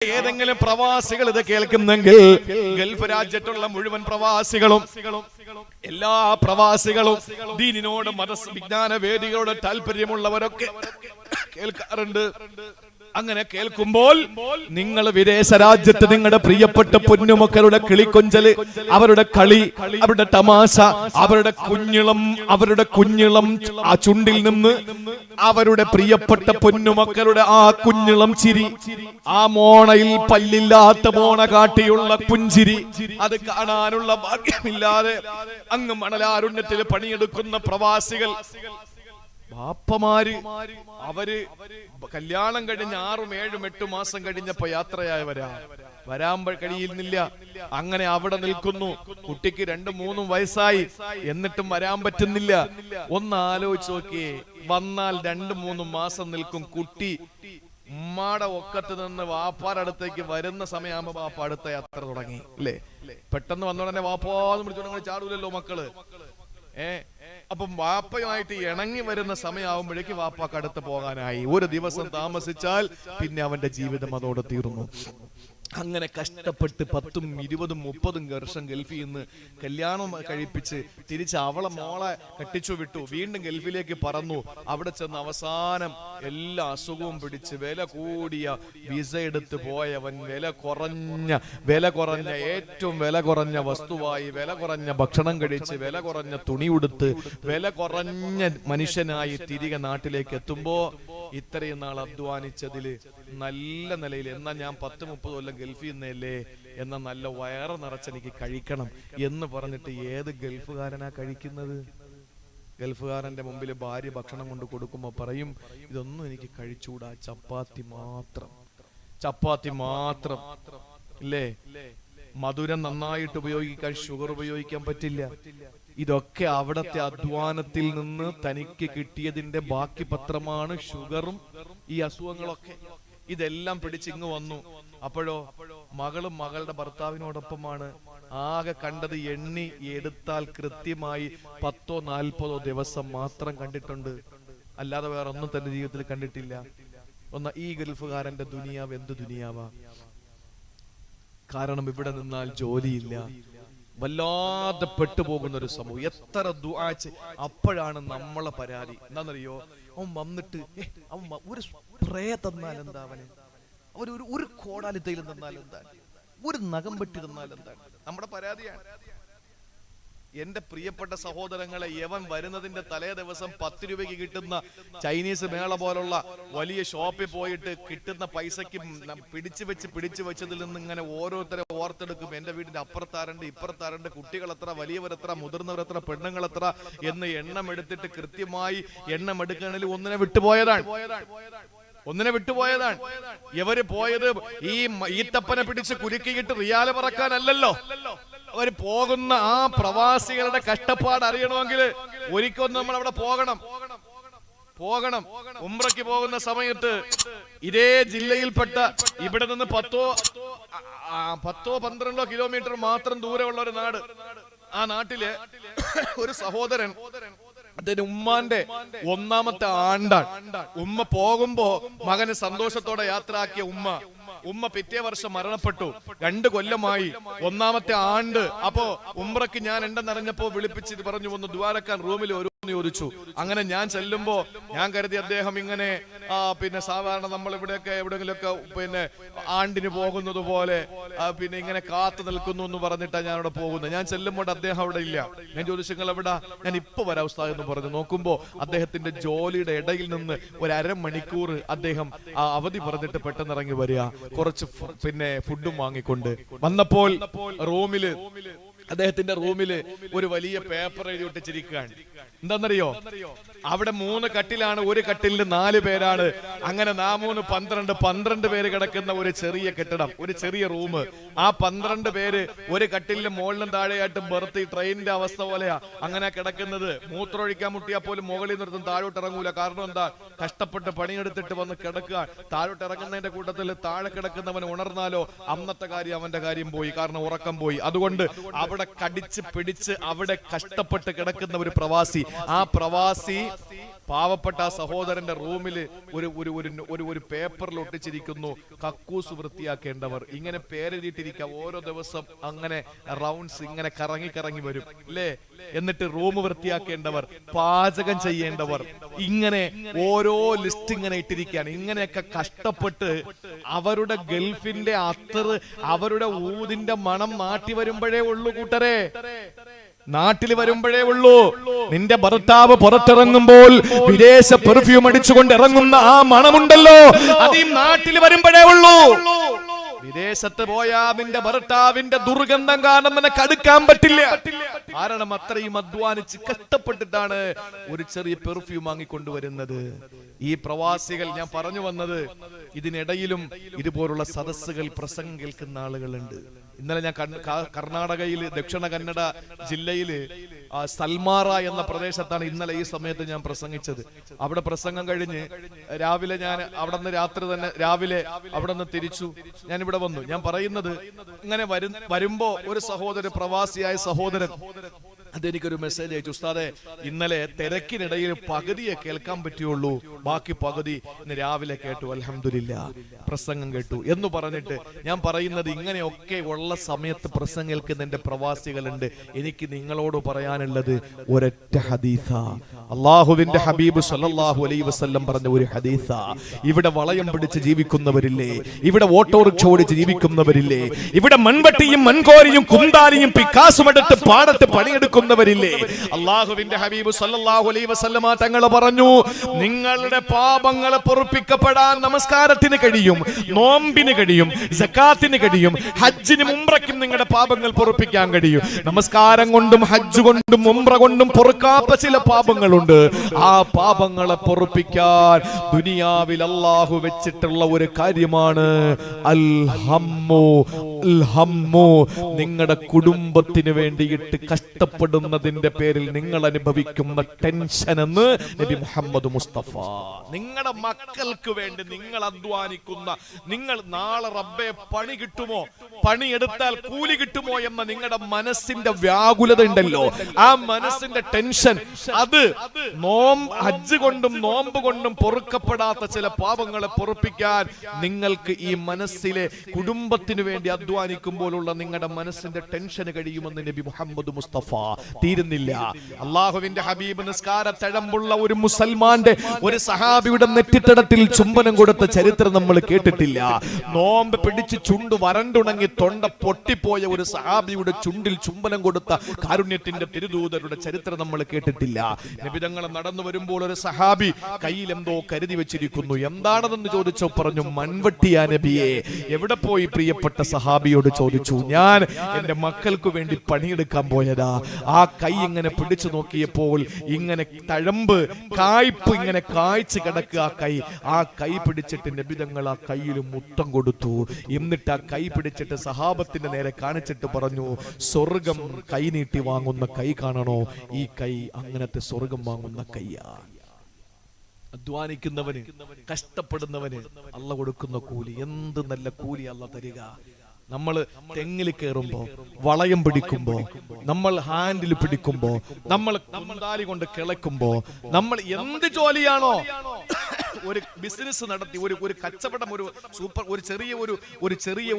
ഏതെങ്കിലും പ്രവാസികൾ ഇത് കേൾക്കുന്നെങ്കിൽ ഗൾഫ് രാജ്യത്തുള്ള മുഴുവൻ പ്രവാസികളും എല്ലാ പ്രവാസികളും ദീനിനോട് വിജ്ഞാന വേദികളോട് താല്പര്യമുള്ളവരൊക്കെ കേൾക്കാറുണ്ട്. അങ്ങനെ കേൾക്കുമ്പോൾ നിങ്ങൾ വിദേശ രാജ്യത്ത് നിങ്ങളുടെ പ്രിയപ്പെട്ട പൊന്നുമക്കളുടെ കിളിക്കൊഞ്ചല്, അവരുടെ കളി, അവരുടെ തമാശ, അവരുടെ കുഞ്ഞിളം ആ ചുണ്ടിൽ നിന്ന് അവരുടെ പ്രിയപ്പെട്ട പൊന്നുമക്കളുടെ ആ കുഞ്ഞിളം ചിരി, ആ മോണയിൽ പല്ലില്ലാത്ത മോണ കാട്ടിയുള്ള പുഞ്ചിരി, അത് കാണാനുള്ള ഭാഗ്യമില്ലാതെ അങ്ങ് മണലാരുണ്യത്തിൽ പണിയെടുക്കുന്ന പ്രവാസികൾ ബാപ്പമാര്, അവര് കല്യാണം കഴിഞ്ഞ് 6, 7, 8 മാസം കഴിഞ്ഞപ്പോ യാത്രയായവരാ, വരാൻ കഴിയുന്നില്ല. അങ്ങനെ അവിടെ നിൽക്കുന്നു. കുട്ടിക്ക് 2, 3 വയസ്സായി, എന്നിട്ടും വരാൻ പറ്റുന്നില്ല. ഒന്ന് ആലോചിച്ച് നോക്കിയേ, വന്നാൽ 2, 3 മാസം നിൽക്കും. കുട്ടി ഉമ്മാടെ ഒക്കത്ത് നിന്ന് വാപ്പാടെ അടുത്തേക്ക് വരുന്ന സമയമാകുമ്പോ വാപ്പ അടുത്ത യാത്ര തുടങ്ങി അല്ലേ? പെട്ടെന്ന് വന്നോടനെ വാപ്പാന്ന് വിളിച്ചോണ്ട് ചാടൂലല്ലോ മക്കള്. അപ്പം വാപ്പയുമായിട്ട് ഇണങ്ങി വരുന്ന സമയമാകുമ്പോഴേക്ക് വാപ്പാക്ക് അടുത്ത് പോകാനായി. ഒരു ദിവസം താമസിച്ചാൽ പിന്നെ അവന്റെ ജീവിതം അതോടെ തീർന്നു. അങ്ങനെ കഷ്ടപ്പെട്ട് 10, 20, 30 വർഷം ഗൾഫിൽ നിന്ന് കല്യാണം കഴിപ്പിച്ച് തിരിച്ച് അവളെ മോളെ കെട്ടിച്ചു വിട്ടു. വീണ്ടും ഗൾഫിലേക്ക് പറന്നു. അവിടെ ചെന്ന് അവസാനം എല്ലാ അസുഖവും പിടിച്ച് വില കൂടിയ വിസ എടുത്ത് പോയവൻ വില കുറഞ്ഞ ഏറ്റവും വില കുറഞ്ഞ വസ്തുവായി, വില കുറഞ്ഞ ഭക്ഷണം കഴിച്ച്, വില കുറഞ്ഞ തുണി ഉടുത്ത്, വില കുറഞ്ഞ മനുഷ്യനായി തിരികെ നാട്ടിലേക്ക് എത്തുമ്പോ ഇത്രയും നാൾ അധ്വാനിച്ചതില് നല്ല നിലയിൽ, എന്നാ ഞാൻ 10-30 കൊല്ലം ഗൾഫിൽ നിന്നല്ലേ, എന്നാ നല്ല വയറ് നിറച്ചെനിക്ക് കഴിക്കണം എന്ന് പറഞ്ഞിട്ട് ഏത് ഗൾഫുകാരനാ കഴിക്കുന്നത്? ഗൾഫുകാരന്റെ മുമ്പിൽ ഭാര്യ ഭക്ഷണം കൊണ്ട് കൊടുക്കുമ്പോ പറയും, ഇതൊന്നും എനിക്ക് കഴിച്ചുകൂടാ, ചപ്പാത്തി മാത്രം ഇല്ലേ? മധുരം നന്നായിട്ട് ഉപയോഗിക്കാൻ, ഷുഗർ ഉപയോഗിക്കാൻ പറ്റില്ല. ഇതൊക്കെ അവിടത്തെ അധ്വാനത്തിൽ നിന്ന് തനിക്ക് കിട്ടിയതിന്റെ ബാക്കി പത്രമാണ് ഷുഗറും ഈ അസുഖങ്ങളൊക്കെ. ഇതെല്ലാം പിടിച്ചിങ്ങ് വന്നു. അപ്പോഴോ മകളും മകളുടെ ഭർത്താവിനോടൊപ്പമാണ്. ആകെ കണ്ടത് എണ്ണി എടുത്താൽ കൃത്യമായി 10-40 ദിവസം മാത്രം കണ്ടിട്ടുണ്ട്. അല്ലാതെ വേറെ ഒന്നും തന്റെ ജീവിതത്തിൽ കണ്ടിട്ടില്ല. ഈ ഗൾഫുകാരന്റെ ദുനിയാവ് എന്ത് ദുനിയാവാ? കാരണം ഇവിടെ നിന്നാൽ ജോലിയില്ല, വല്ലാതെ പെട്ടുപോകുന്ന ഒരു സമൂഹം. എത്ര ദുആ അപ്പോഴാണ് നമ്മളെ പരാതി എന്താണെന്നറിയോ? അവൻ വന്നിട്ട് അവൻ ഒരു സ്പ്രേ തന്നാൽ എന്താ, അവന് ഒരു കോടാലി തൈലം തന്നാൽ എന്താണ്, ഒരു നഖം വെട്ടി തന്നാൽ എന്താണ്? നമ്മുടെ പരാതിയാണ്. എന്റെ പ്രിയപ്പെട്ട സഹോദരങ്ങളെ, യവൻ വരുന്നതിന്റെ തലേ ദിവസം 10 രൂപയ്ക്ക് കിട്ടുന്ന ചൈനീസ് മേള പോലുള്ള വലിയ ഷോപ്പിൽ പോയിട്ട് കിട്ടുന്ന പൈസക്ക് പിടിച്ചു വെച്ചതിൽ നിന്ന് ഇങ്ങനെ ഓരോരുത്തരെ ഓർത്തെടുക്കും. എന്റെ വീടിന്റെ അപ്പുറത്താറുണ്ട്, ഇപ്പുറത്താറുണ്ട്, കുട്ടികൾ എത്ര, വലിയവരെത്ര, മുതിർന്നവരെത്ര, പെണ്ണുങ്ങളെത്ര എന്ന് എണ്ണം എടുത്തിട്ട് കൃത്യമായി എണ്ണം എടുക്കണമെങ്കിൽ ഒന്നിനെ വിട്ടുപോയതാണ്. ഇവര് പോയത് ഈ ഈത്തപ്പനെ പിടിച്ച് കുരുക്കിയിട്ട് റിയാല് പറക്കാനല്ലല്ലോ. അവർ പോകുന്ന ആ പ്രവാസികളുടെ കഷ്ടപ്പാട് അറിയണമെങ്കിൽ ഒരിക്കലും നമ്മൾ അവിടെ പോകണം. ഉംറയ്ക്ക് പോകുന്ന സമയത്ത് ഇതേ ജില്ലയിൽപ്പെട്ട ഇവിടെ നിന്ന് 10-12 കിലോമീറ്റർ മാത്രം ദൂരമുള്ള ഒരു നാട്. ആ നാട്ടില് ഒരു സഹോദരൻ, അതിന് ഉമ്മാന്റെ 1ാമത്തെ ആണ്ടാണ്. ഉമ്മ പോകുമ്പോ മകന് സന്തോഷത്തോടെ യാത്രയാക്കിയ ഉമ്മ പിറ്റേ വർഷം മരണപ്പെട്ടു. 2 കൊല്ലമായി, 1ാമത്തെ ആണ്ട്. അപ്പോ ഉംറയ്ക്ക് ഞാൻ ഉണ്ടെന്നറിഞ്ഞപ്പോ വിളിപ്പിച്ചിട്ട് പറഞ്ഞു, ഒന്ന് ദ്വാരക്കാൻ റൂമിൽ ചോദിച്ചു. അങ്ങനെ ഞാൻ ചെല്ലുമ്പോ ഞാൻ കരുതി അദ്ദേഹം ഇങ്ങനെ പിന്നെ സാധാരണ നമ്മൾ ഇവിടെയൊക്കെ എവിടെയെങ്കിലുമൊക്കെ പിന്നെ ആണ്ടിന് പോകുന്നത് പോലെ പിന്നെ ഇങ്ങനെ കാത്തു നിൽക്കുന്നു എന്ന് പറഞ്ഞിട്ടാണ് ഞാൻ അവിടെ പോകുന്നത്. ഞാൻ ചെല്ലുമ്പോൾ അദ്ദേഹം അവിടെ ഇല്ല. ഞാൻ ചോദിച്ചു, നിങ്ങൾ എവിടാ? ഞാൻ ഇപ്പൊ വരാം ഉസ്താദ് എന്ന് പറഞ്ഞു. നോക്കുമ്പോ അദ്ദേഹത്തിന്റെ ജോലിയുടെ ഇടയിൽ നിന്ന് ഒരു അരമണിക്കൂർ അദ്ദേഹം അവധി പറഞ്ഞിട്ട് പെട്ടെന്ന് ഇറങ്ങി വരിക, കുറച്ച് പിന്നെ ഫുഡും വാങ്ങിക്കൊണ്ട്. വന്നപ്പോൾ അദ്ദേഹത്തിന്റെ റൂമില് ഒരു വലിയ പേപ്പർ എഴുതി ഒട്ടിച്ചിരിക്കുകയാണ്. എന്താന്നറിയോ? അവിടെ 3 കട്ടിലാണ്, ഒരു കട്ടിലിന് 4 പേരാണ്. അങ്ങനെ 3, 12 പേര് കിടക്കുന്ന ഒരു ചെറിയ കെട്ടിടം, ഒരു ചെറിയ റൂം. ആ 12 പേര് ഒരു കട്ടിലിന് മുകളിലും താഴെയായിട്ടും ബർത്ത്, ട്രെയിനിന്റെ അവസ്ഥ പോലെയാ അങ്ങനെ കിടക്കുന്നത്. മൂത്രമൊഴിക്കാൻ മുട്ടിയാൽ പോലും മുകളിൽ നിർത്തും, താഴോട്ട് ഇറങ്ങൂല. കാരണം എന്താ? കഷ്ടപ്പെട്ട് പണിയെടുത്തിട്ട് വന്ന് കിടക്കുക. താഴോട്ട് ഇറങ്ങുന്നതിന്റെ കൂട്ടത്തിൽ താഴെ കിടക്കുന്നവൻ ഉണർന്നാലോ അന്നത്തെ കാര്യം, അവന്റെ കാര്യം പോയി, കാരണം ഉറക്കം പോയി. അതുകൊണ്ട് അവിടെ കടിച്ച് പിടിച്ച് അവിടെ കഷ്ടപ്പെട്ട് കിടക്കുന്ന ഒരു പ്രവാസി, ആ പ്രവാസി പാവപ്പെട്ട ആ സഹോദരന്റെ റൂമിൽ ഒരു പേപ്പറിൽ ഒട്ടിച്ചിരിക്കുന്നു, കക്കൂസ് വൃത്തിയാക്കേണ്ടവർ. ഇങ്ങനെ പേരെഴുതിയിട്ടിരിക്കുക. ഓരോ ദിവസം അങ്ങനെ റൗണ്ട്സ് ഇങ്ങനെ കറങ്ങി വരും അല്ലേ. എന്നിട്ട് റൂം വൃത്തിയാക്കേണ്ടവർ, പാചകം ചെയ്യേണ്ടവർ, ഇങ്ങനെ ഓരോ ലിസ്റ്റ് ഇങ്ങനെ ഇട്ടിരിക്കുകയാണ്. ഇങ്ങനെയൊക്കെ കഷ്ടപ്പെട്ട് അവരുടെ ഗൾഫിന്റെ അത്തർ, അവരുടെ ഊതിന്റെ മണം നാട്ടി വരുമ്പോഴേ ഉള്ളൂ കൂട്ടരെ, നാട്ടിൽ വരുമ്പോഴേ ഉള്ളൂ. നിന്റെ ഭർത്താവ് പുറത്തിറങ്ങുമ്പോൾ വിദേശ പെർഫ്യൂം അടിച്ചുകൊണ്ട് ഇറങ്ങുന്ന ആ മണമുണ്ടല്ലോ, അത് ഈ നാട്ടിൽ വരുമ്പോഴേ ഉള്ളൂ. വിദേശത്ത് പോയാ നിന്റെ ഭർത്താവിന്റെ ദുർഗന്ധം കാരണം നിനക്ക് അടുക്കാൻ പറ്റില്ല. കാരണം അത്രയും അധ്വാനിച്ച് കഷ്ടപ്പെട്ടിട്ടാണ് ഒരു ചെറിയ പെർഫ്യൂം വാങ്ങിക്കൊണ്ടുവരുന്നത്. ഈ പ്രവാസികൾ, ഞാൻ പറഞ്ഞു വന്നത്, ഇതിനിടയിലും ഇതുപോലുള്ള സദസ്സുകൾ, പ്രസംഗം കേൾക്കുന്ന ആളുകളുണ്ട്. ഇന്നലെ ഞാൻ കർണാടകയിൽ ദക്ഷിണ കന്നഡ ജില്ലയില് സൽമാറ എന്ന പ്രദേശത്താണ് ഇന്നലെ ഈ സമയത്ത് ഞാൻ പ്രസംഗിച്ചത്. അവിടെ പ്രസംഗം കഴിഞ്ഞ് രാവിലെ ഞാൻ അവിടെ നിന്ന് രാത്രി തന്നെ രാവിലെ അവിടെ നിന്ന് തിരിച്ചു ഞാൻ ഇവിടെ വന്നു. ഞാൻ പറയുന്നത്, ഇങ്ങനെ വരുമ്പോ ഒരു സഹോദരൻ, പ്രവാസിയായ സഹോദരൻ, അതെനിക്കൊരു മെസ്സേജ് അയച്ചു. ഉസ്താദെ, ഇന്നലെ തിരക്കിനിടയിൽ പകുതിയെ കേൾക്കാൻ പറ്റുള്ളൂ, ബാക്കി പകുതി ഇന്ന് രാവിലെ കേട്ടു, അൽഹംദുലില്ലാ പ്രസംഗം കേട്ടു എന്ന് പറഞ്ഞിട്ട് ഞാൻ പറയുന്നത്, ഇങ്ങനെയൊക്കെ ഉള്ള സമയത്ത് പ്രസംഗം കേൾക്കുന്ന എന്റെ പ്രവാസികളുണ്ട്. എനിക്ക് നിങ്ങളോട് പറയാനുള്ളത് ഒരൊറ്റ ഹദീസാ, അള്ളാഹുവിന്റെ ഹബീബ് സല്ലല്ലാഹു അലൈഹി വസല്ലം പറഞ്ഞ ഒരു ഹദീസാ. ഇവിടെ വളയം പിടിച്ച് ജീവിക്കുന്നവരില്ലേ, ഇവിടെ ഓട്ടോറിക്ഷ ഓടിച്ച് ജീവിക്കുന്നവരില്ലേ, ഇവിടെ മൺവട്ടിയും മൺകോരിയും കുന്താലിയും പിക്കാസും എടുത്ത് പാടത്ത് പണിയെടുക്കും ില്ലേ, അല്ലാഹുവിന്റെ ഹബീബ് സല്ലല്ലാഹു അലൈഹി വസല്ലമ തങ്ങൾ പറഞ്ഞു, നിങ്ങളുടെ പാപങ്ങൾ പൊറുപ്പിക്കപ്പെടാൻ നമസ്കാരത്തിന് കഴിയും, നോമ്പിന് കഴിയും, സക്കാത്തിന് കഴിയും, ഹജ്ജിനും ഉംറയ്ക്കും നിങ്ങളുടെ പാപങ്ങൾ പൊറുപ്പിക്കാൻ കഴിയും. നമസ്കാരം കൊണ്ടും ഹജ്ജ് കൊണ്ടും ഉംറ കൊണ്ടും പൊറുക്കാത്ത ചില പാപങ്ങളുണ്ട്. ആ പാപങ്ങളെ പൊറുപ്പിക്കാൻ ദുനിയാവിൽ അല്ലാഹു വെച്ചിട്ടുള്ള ഒരു കാര്യമാണ് അൽ ഹമ്മു. നിങ്ങളുടെ കുടുംബത്തിന് വേണ്ടിയിട്ട് കഷ്ടപ്പെടുന്നതിന്റെ പേരിൽ നിങ്ങൾ അനുഭവിക്കുന്ന ടെൻഷൻ എന്ന് നബി മുഹമ്മദ് മുസ്തഫ. നിങ്ങളുടെ മക്കൾക്ക് വേണ്ടി നിങ്ങൾ അധ്വാനിക്കുന്ന, നിങ്ങൾ നാളെ റബ്ബേ പണി കിട്ടുമോ, പണിയെടുത്താൽ കൂലി കിട്ടുമോ എന്ന നിങ്ങളുടെ മനസ്സിന്റെ വ്യാകുലത ഉണ്ടല്ലോ, ആ മനസ്സിന്റെ ടെൻഷൻ, അത് ഹജ്ജ് കൊണ്ടും നോമ്പ് കൊണ്ടും പൊറുക്കപ്പെടാത്ത ചില പാപങ്ങളെ പൊറുപ്പിക്കാൻ നിങ്ങൾക്ക് ഈ മനസ്സിലെ കുടുംബത്തിന് വേണ്ടി അധ്വാനിക്കുമ്പോഴുള്ള നിങ്ങളുടെ മനസ്സിന്റെ ടെൻഷന് കഴിയുമെന്ന് നബി മുഹമ്മദ് മുസ്തഫ. തീരുന്നില്ല, അള്ളാഹുവിന്റെ ഹബീബ് നിസ്കാര തഴമ്പുള്ള ഒരു മുസൽമാന്റെ, ഒരു സഹാബിയുടെ നെറ്റിത്തടത്തിൽ ചുംബനം കൊടുത്ത ചരിത്രം നമ്മൾ കേട്ടിട്ടില്ല. നോമ്പ് പിടിച്ച് ചുണ്ട് വരണ്ടുണങ്ങി തൊണ്ട പൊട്ടിപ്പോയ ഒരു സഹാബിയുടെ ചുണ്ടിൽ ചുംബനം കൊടുത്ത കാരുണ്യത്തിന്റെ തിരുദൂതരുടെ ചരിത്രം നമ്മൾ കേട്ടിട്ടില്ല. നബിതങ്ങൾ നടന്നു വരുമ്പോൾ ഒരു സഹാബി കയ്യിൽ എന്തോ കരുതി വെച്ചിരിക്കുന്നു. എന്താണെന്ന് ചോദിച്ചോ പറഞ്ഞു, മൺവട്ടിയാ നബിയെ. എവിടെ പോയി പ്രിയപ്പെട്ട സഹാബിയോട് ചോദിച്ചു, ഞാൻ എന്റെ മക്കൾക്ക് വേണ്ടി പണിയെടുക്കാൻ പോയതാ. ആ കൈ ഇങ്ങനെ പിടിച്ചു നോക്കിയപ്പോൾ ഇങ്ങനെ തഴമ്പ്, കായ്പ് ഇങ്ങനെ കായ്ച്ചു കിടക്കുക. ആ കൈ പിടിച്ചിട്ട് നബിതങ്ങൾ ആ കയ്യിൽ മുത്തം കൊടുത്തു. എന്നിട്ട് ആ കൈ പിടിച്ചിട്ട് സഹാബത്തിന്റെ നേരെ കാണിച്ചിട്ട് പറഞ്ഞു, സ്വർഗം കൈ നീട്ടി വാങ്ങുന്ന കൈ കാണണോ? ഈ കൈ അങ്ങനത്തെ സ്വർഗം വാങ്ങുന്ന കൈയാ. അധ്വാനിക്കുന്നവന്, കഷ്ടപ്പെടുന്നവന് അള്ള കൊടുക്കുന്ന കൂലി, എന്ത് നല്ല കൂലി അള്ള തരിക. നമ്മൾ തെങ്ങിൽ കയറുമ്പോ, വളയം പിടിക്കുമ്പോ, നമ്മൾ ഹാൻഡിൽ പിടിക്കുമ്പോ, നമ്മൾ കുന്താലി കൊണ്ട് കിളക്കുമ്പോ, നമ്മൾ എന്ത് ജോലിയാണോ, ഒരു ബിസിനസ് നടത്തി, ഒരു കച്ചവടം, ഒരു ചെറിയ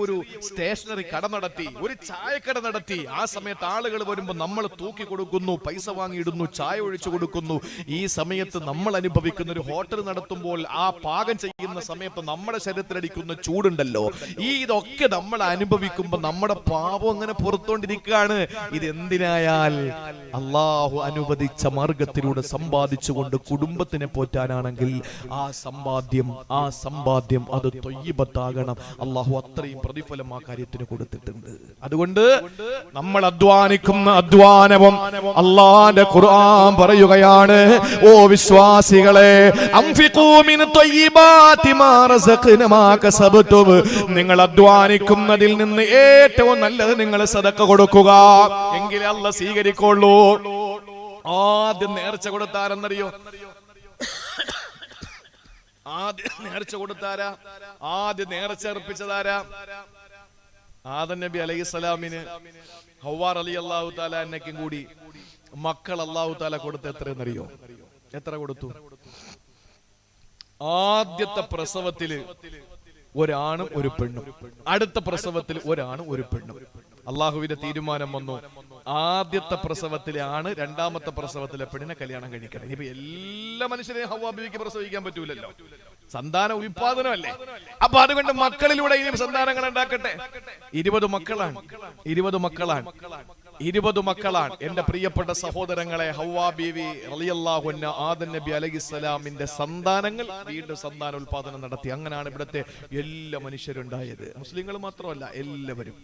സ്റ്റേഷനറി കട നടത്തി, ഒരു ചായക്കട നടത്തി, ആ സമയത്ത് ആളുകൾ വരുമ്പോൾ നമ്മൾ തൂക്കി കൊടുക്കുന്നു, പൈസ വാങ്ങിയിടുന്നു, ചായ ഒഴിച്ചു കൊടുക്കുന്നു. ഈ സമയത്ത് നമ്മൾ അനുഭവിക്കുന്ന, ഒരു ഹോട്ടൽ നടത്തുമ്പോൾ ആ പാകം ചെയ്യുന്ന സമയത്ത് നമ്മുടെ ശരീരത്തിലടിക്കുന്ന ചൂടുണ്ടല്ലോ, ഇതൊക്കെ നമ്മൾ അനുഭവിക്കുമ്പോൾ നമ്മുടെ പാപം അങ്ങനെ പുറത്തോണ്ടിരിക്കുകയാണ്. ഇത് എന്തിനായാൽ അള്ളാഹു അനുവദിച്ച മാർഗത്തിലൂടെ സമ്പാദിച്ചുകൊണ്ട് കുടുംബത്തിനെ പോറ്റാനാണെങ്കിൽ ആ സമ്പാദ്യം അത് ത്വയ്യിബത്താകണം. അള്ളാഹു അത്രയും പ്രതിഫലം ആ കാര്യത്തിന് കൊടുത്തിട്ടുണ്ട്. അതുകൊണ്ട് നമ്മൾ അധ്വാനിക്കുന്ന അധ്വാനവും അള്ളാന്റെ ഖുർആൻ പറയുകയാണ്, ഓ വിശ്വാസികളെ, അൻഫിഖൂ മിൻ ത്വയ്യിബാതി മാ റസഖ്നാ കസബ്തും, നിങ്ങൾ അധ്വാനിക്കുന്നതിൽ നിന്ന് ഏറ്റവും നല്ലത് നിങ്ങൾ സദഖ കൊടുക്കുക, എങ്കിലേ അല്ലാഹ് സ്വീകരിക്കുള്ളൂ. ആദ്യം നേർച്ച കൊടുത്താരെന്നറിയോ? ആദ്യം നേർച്ച കൊടുത്താരാ? ആദ്യം നേർച്ച അർപ്പിച്ചതാരാ? ആദം നബി അലൈഹിസ്സലാമിന് ഹവ്വാ റളിയല്ലാഹു തആല അന്നയ്ക്കും കൂടി മക്കൾ അല്ലാഹു തആല കൊടുത്ത എത്രയെന്നറിയോ? എത്ര കൊടുത്തു? ആദ്യത്തെ പ്രസവത്തില് ഒരാണും ഒരു പെണ്ണും, അടുത്ത പ്രസവത്തിൽ ഒരാണും ഒരു പെണ്ണും. അള്ളാഹുവിന്റെ തീരുമാനം വന്നു, ആദ്യത്തെ പ്രസവത്തിലെ ആണ് രണ്ടാമത്തെ പ്രസവത്തിലെ പെണ്ണിനെ കല്യാണം കഴിക്കണം. ഇനിയിപ്പോ എല്ലാ മനുഷ്യരെയും ഹവ്വാ ബീവിക്ക് പ്രസവിക്കാൻ പറ്റൂലല്ലോ, സന്താന ഉൽപാദനമല്ലേ. അപ്പൊ അതുകൊണ്ട് മക്കളിലൂടെ ഇനി സന്താനങ്ങൾ ഉണ്ടാക്കട്ടെ. 20 മക്കളാണ്, 20 മക്കളാണ്. എന്റെ പ്രിയപ്പെട്ട സഹോദരങ്ങളെ, ഹവ്വാ ബീവി റളിയല്ലാഹു അൻഹ ആദം നബി അലൈഹിസ്സലാമിന്റെ സന്താനങ്ങൾ വീണ്ടും സന്താന ഉൽപാദനം നടത്തി. അങ്ങനെയാണ് ഇവിടുത്തെ എല്ലാ മനുഷ്യരുണ്ടായത്. മുസ്ലിങ്ങൾ മാത്രമല്ല, എല്ലാവരും.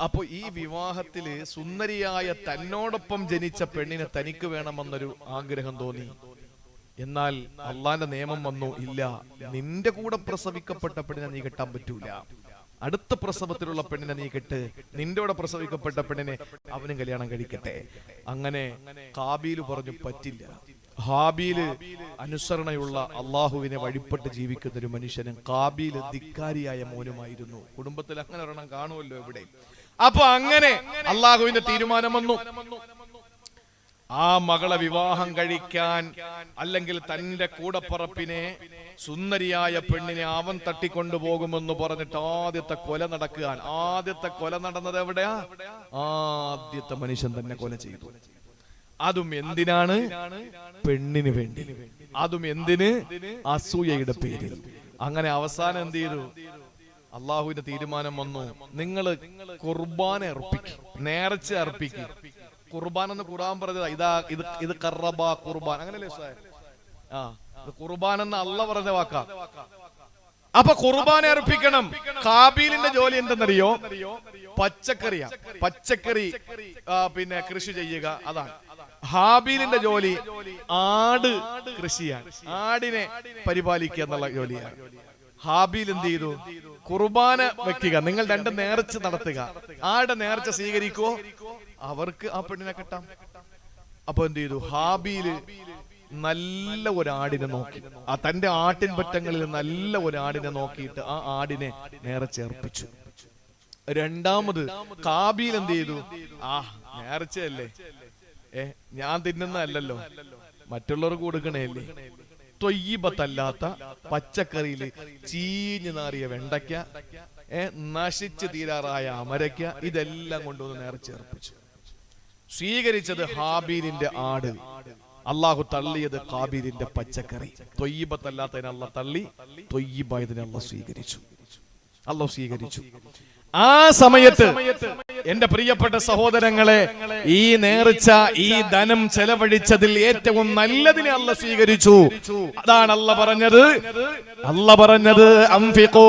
അപ്പൊ ഈ വിവാഹത്തില് സുന്ദരിയായ തന്നോടൊപ്പം ജനിച്ച പെണ്ണിനെ തനിക്ക് വേണമെന്നൊരു ആഗ്രഹം തോന്നി. എന്നാൽ അള്ളാന്റെ നിയമം വന്നു, ഇല്ല, നിന്റെ കൂടെ പ്രസവിക്കപ്പെട്ട പെണ്ണിനെ നീ കെട്ടാൻ പറ്റൂല, അടുത്ത പ്രസവത്തിലുള്ള പെണ്ണിനെ നീ കെട്ട്, നിന്റെ കൂടെ പ്രസവിക്കപ്പെട്ട പെണ്ണിനെ അവനും കല്യാണം കഴിക്കട്ടെ. അങ്ങനെ ഹാബീല് പറഞ്ഞു പറ്റില്ല. ഹാബീല് അനുസരണയുള്ള അള്ളാഹുവിനെ വഴിപ്പെട്ട് ജീവിക്കുന്ന ഒരു മനുഷ്യനും ഹാബീല് ധിക്കാരിയായ മോനുമായിരുന്നു. കുടുംബത്തിൽ അങ്ങനെ ഒരെണ്ണം കാണുമല്ലോ ഇവിടെ. അപ്പൊ അങ്ങനെ അള്ളാഹുവിന്റെ തീരുമാനം വന്നു, ആ മകളെ വിവാഹം കഴിക്കാൻ, അല്ലെങ്കിൽ തന്റെ കൂടപ്പറപ്പിനെ സുന്ദരിയായ പെണ്ണിനെ അവൻ തട്ടിക്കൊണ്ടുപോകുമെന്ന് പറഞ്ഞിട്ട് ആദ്യത്തെ കൊല നടക്കുകയാണ്. ആദ്യത്തെ കൊല നടന്നത് എവിടെയാ? ആദ്യത്തെ മനുഷ്യൻ തന്നെ കൊല ചെയ്തു. അതും എന്തിനാണ്? പെണ്ണിന് വേണ്ടി. അതും എന്തിന്? അസൂയയുടെ പേരിൽ. അങ്ങനെ അവസാനം എന്ത് ചെയ്തു? അള്ളാഹുവിന്റെ തീരുമാനം വന്നു, നിങ്ങള് ഖുർബാന അർപ്പിക്കും, നേർച്ച അർപ്പിക്കും. ഖുർബാൻ എന്ന് ഖുർആൻ പറഞ്ഞതാ. ഇത് ഖറബ ഖുർബാൻ, അങ്ങനല്ലേ സാർ? ഖുർബാൻ എന്ന് അള്ളാഹ് പറഞ്ഞ വാക്കാ. അപ്പൊ ഖുർബാന അർപ്പിക്കണം. ഹാബീലിന്റെ ജോലി എന്തെന്നറിയോ? പച്ചക്കറി പിന്നെ കൃഷി ചെയ്യുക, അതാണ്. ഹാബീലിന്റെ ജോലി ആട് കൃഷിയാണ്, ആടിനെ പരിപാലിക്കുക എന്നുള്ള ജോലിയാണ്. ഹാബീൽ എന്ത് ചെയ്തു? ഖുർബാന വെക്കുക, നിങ്ങൾ രണ്ട് നേർച്ച നടത്തുക, ആടെ നേർച്ച സ്വീകരിക്കുവോ അവർക്ക് ആ പെണ്ണിനെ കെട്ടാം. അപ്പൊ എന്ത് ചെയ്തു? ഹാബീല് നല്ല ഒരാടിനെ നോക്കി, ആ തന്റെ ആട്ടിൻ പറ്റങ്ങളിൽ നല്ല ഒരാടിനെ നോക്കിയിട്ട് ആ ആടിനെ നേർച്ചയർപ്പിച്ചു. രണ്ടാമത് ഹാബീൽ എന്ത് ചെയ്തു? നേർച്ചയല്ലേ, ഞാൻ തിന്നുന്നതല്ലല്ലോ, മറ്റുള്ളവർക്ക് കൊടുക്കണേല്ലേ. തൊയ്യിബത്തല്ലാത്ത പച്ചക്കറിയില് ചീഞ്ഞു നാറിയ വെണ്ടയ്ക്ക, നശിച്ചു തീരാറായ അമരയ്ക്ക, ഇതെല്ലാം കൊണ്ടുവന്ന് നേർച്ചയർപ്പിച്ചു. സ്വീകരിച്ചത് ഹാബീലിന്റെ ആട്, അള്ളാഹു തള്ളിയത് ഹാബീലിന്റെ പച്ചക്കറി. തൊയ്യിബത്തല്ലാത്തതിനെ അള്ളാഹ് തള്ളി, തൊയ്യിബായതിനെ അള്ളാഹ് സ്വീകരിച്ചു. ആ സമയത്ത് എന്റെ പ്രിയപ്പെട്ട സഹോദരങ്ങളെ, ഈ നേർച്ച, ഈ ധനം ചെലവഴിച്ചതിൽ ഏറ്റവും നല്ലതിനെ അള്ളാഹ് സ്വീകരിച്ചു. അതാണ് അള്ളാഹ് പറഞ്ഞത് അൻഫിഖൂ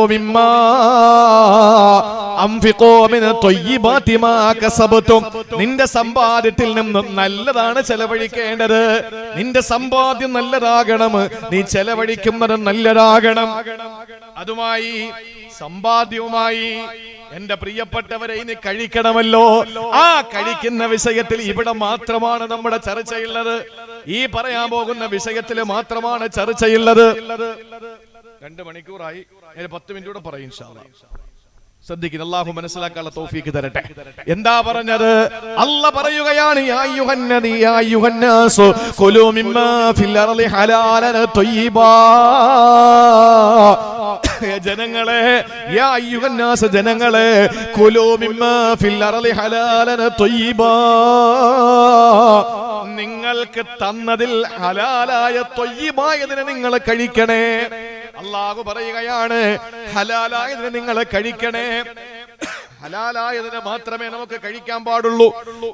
മിൻ ത്വയ്യിബാതി മാ കസബ്തും. നിന്റെ സമ്പാദ്യത്തിൽ നിന്ന് നല്ലതാണ് ചെലവഴിക്കേണ്ടത്. നിന്റെ സമ്പാദ്യം നല്ലതാകണം, നീ ചെലവഴിക്കുന്നത് നല്ലതാകണം. അതുമായി, സമ്പാദ്യവുമായി എന്റെ പ്രിയപ്പെട്ടവരെ ഇനി കഴിക്കണമല്ലോ. ആ കഴിക്കുന്ന വിഷയത്തിൽ ഇവിടെ മാത്രമാണ് നമ്മുടെ ചർച്ചയുള്ളത്. ഈ പറയാൻ പോകുന്ന വിഷയത്തിൽ മാത്രമാണ് ചർച്ചയുള്ളത്. 2 മണിക്കൂറായി, 10 മിനിറ്റ് കൂടെ പറയും ഇൻഷാ അല്ലാഹ്. ശ്രദ്ധിക്കുക, അല്ലാഹു മനസ്സിലാക്കാനുള്ള തൗഫീക്ക് തരട്ടെ. എന്താ പറഞ്ഞത്? അല്ലാഹ് പറയുകയാണ്, യാ അയ്യുഹന്നാസു കുലൂ മിമ്മാ ഫിൽ അർളി ഹലാലൻ ത്വയ്യിബാ. ജനങ്ങളെ, യാ അയ്യുഹന്നാസ്, ജനങ്ങളെ, കുലൂ മിമ്മാ ഫിൽ അർളി ഹലാലൻ ത്വയ്യിബാ. നിങ്ങൾക്ക് തന്നതിൽ ഹലാലായ ത്വയ്യിബായതിനെ നിങ്ങൾ കഴിക്കണേ. അല്ലാഹു പറയുകയാണ്, ഹലാലായതിനെ നിങ്ങൾ കഴിക്കണേ. ഹലാലായതിനെ മാത്രമേ നമുക്ക് കഴിക്കാൻ പാടുള്ളൂ,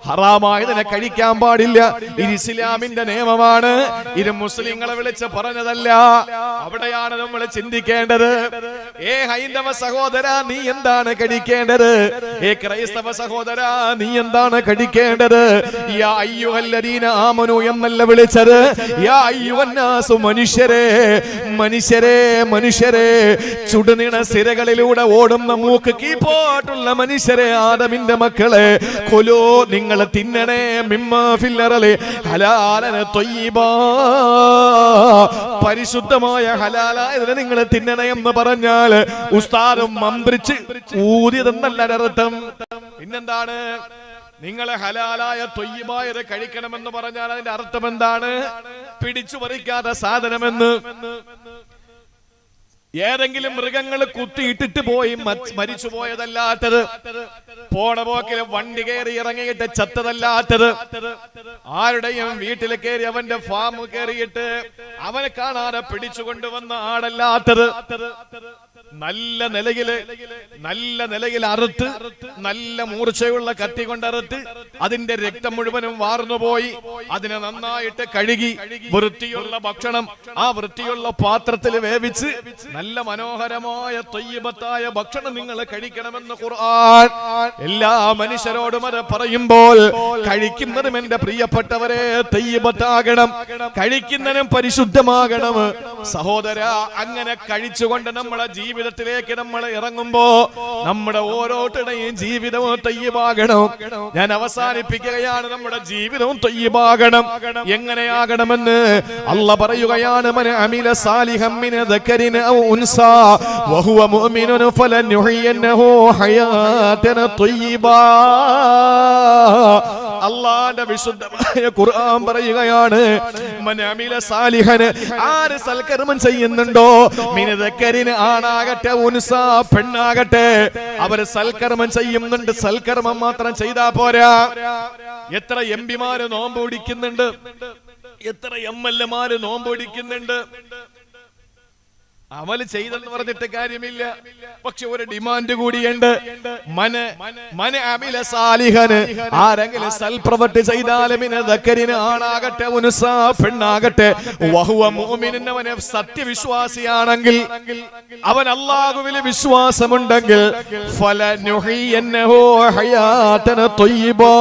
ഹറാമായതിനെ കഴിക്കാൻ പാടില്ല. ഇത് ഇസ്ലാമിന്റെ നിയമമാണ്. ഇത് മുസ്ലിങ്ങളെ വിളിച്ച് പറഞ്ഞതല്ല. അവിടെയാണ് നമ്മൾ ചിന്തിക്കേണ്ടത്. ഹൈന്ദവ സഹോദര, നീ എന്താണ് കഴിക്കേണ്ടത്? ക്രൈസ്തവ സഹോദര, നീ എന്താണ് കഴിക്കേണ്ടത്? യാ അയ്യുഹല്ലദീന ആമനു എന്നല്ല വിളിച്ചത്. യാ അയ്യുഹന്നാസു, മനുഷ്യരെ, ചുടുനിണ സിരകളിലൂടെ ഓടുന്ന മൂക്ക് കീപ്പോട്ടുള്ള മനുഷ്യരെ, ആദമിന്റെ മക്കളെ, കൊലോ, നിങ്ങൾ തിന്നണേ, മിമ്മാ ഫിൽ അർളി ഹലാലൻ ത്വയ്യിബാ. പരിശുദ്ധമായ ഹലാലായതിനെ നിങ്ങൾ തിന്നണേ എന്ന് പറഞ്ഞാൽ ഉസ്താദും മന്ത്രിച്ച് ഊതിയതെന്നല്ല അർത്ഥം. പിന്നെന്താണ്? നിങ്ങളെ ഹലാലായ ത്വയ്യിബായത് കഴിക്കണമെന്ന് പറഞ്ഞാൽ അതിന്റെ അർത്ഥം എന്താണ്? പിടിച്ചു പറിക്കാത്ത സാധനമെന്ന്. ഏതെങ്കിലും മൃഗങ്ങൾ കുത്തിയിട്ടിട്ട് പോയി മരിച്ചു പോയതല്ലാത്തത്, പോണ പോക്കിൽ വണ്ടി കയറി ഇറങ്ങിയിട്ട് ചത്തതല്ലാത്തത്, ആരുടെയും വീട്ടിൽ കയറി അവന്റെ ഫാം കയറിയിട്ട് അവനെ കാണാതെ പിടിച്ചു കൊണ്ടുവന്ന ആടല്ലാത്തത്, നല്ല നിലയിൽ അറുത്ത് നല്ല മൂർച്ചയുള്ള കത്തി കൊണ്ടറുത്ത് അതിന്റെ രക്തം മുഴുവനും വാർന്നുപോയി അതിനെ നന്നായിട്ട് കഴുകി വൃത്തിയുള്ള ഭക്ഷണം ആ വൃത്തിയുള്ള പാത്രത്തിൽ വേവിച്ച് നല്ല മനോഹരമായ ത്വയ്യിബത്തായ ഭക്ഷണം നിങ്ങൾ കഴിക്കണമെന്ന് ഖുർആൻ എല്ലാ മനുഷ്യരോടും അത് പറയുമ്പോൾ, കഴിക്കുന്നതും എന്റെ പ്രിയപ്പെട്ടവരെ ത്വയ്യിബത്താകണം, കഴിക്കുന്നതും പരിശുദ്ധമാകണം. സഹോദര, അങ്ങനെ കഴിച്ചുകൊണ്ട് നമ്മളെ ജീവിതത്തിലേക്ക് നമ്മൾ ഇറങ്ങുമ്പോ നമ്മുടെ ഓരോരുത്തരുടെയും ജീവിതവും ത്വയ്യിബാകണം. ഞാൻ അവസാനിപ്പിക്കുകയാണ്, നമ്മുടെ ജീവിതവും ത്വയ്യിബാകണം. എങ്ങനെയാകണമെന്ന് അല്ലാഹ് പറയുകയാണ്, മൻ അമില സാലിഹൻ മിൻ ദക്കരിൻ ഔ ഉൻസാ വഹുവ മുഅ്മിനുൻ ഫലനുഹ്യിയന്നഹു ഹയാതൻ ത്വയ്യിബാ. അല്ലാഹുവിന്റെ വിശുദ്ധമായ ഖുർആൻ പറയുകയാണ്, മൻ അമില സാലിഹൻ, ആര് സൽക്കർമ്മം ചെയ്യുന്നുണ്ടോ, മിൻ ദക്കരിൻ, ആണാകട്ടെ, ഉൻസാ, പെണ്ണാകട്ടെ, അവര് സൽക്കർമ്മം ചെയ്യുന്നുണ്ട്. സൽക്കർമ്മം മാത്രം ചെയ്താ പോരാ. എത്ര എംപിമാര് നോമ്പ് പിടിക്കുന്നുണ്ട്, എത്ര MLA-മാര് നോമ്പ് പിടിക്കുന്നുണ്ട്. അമല് ചെയ്തെന്ന് പറഞ്ഞിട്ട് കാര്യമില്ല, പക്ഷെ ഒരു ഡിമാൻഡ് കൂടിയുണ്ട്. മന അമില സാലിഹന്, ആരെങ്കിലും സൽപ്രവൃത്തി ചെയ്താലും ദക്കരിന്, ആണാകട്ടെ, ഉൻസാ, പെണ്ണാകട്ടെ, വഹുവ മുഅ്മിനുൻ, അവൻ സത്യവിശ്വാസിയാണെങ്കിൽ, അവൻ അല്ലാഹുവിൽ വിശ്വാസമുണ്ടെങ്കിൽ, ഫലനുഹ്യിയന്നഹു ഹയാതൻ ത്വയ്യിബാ,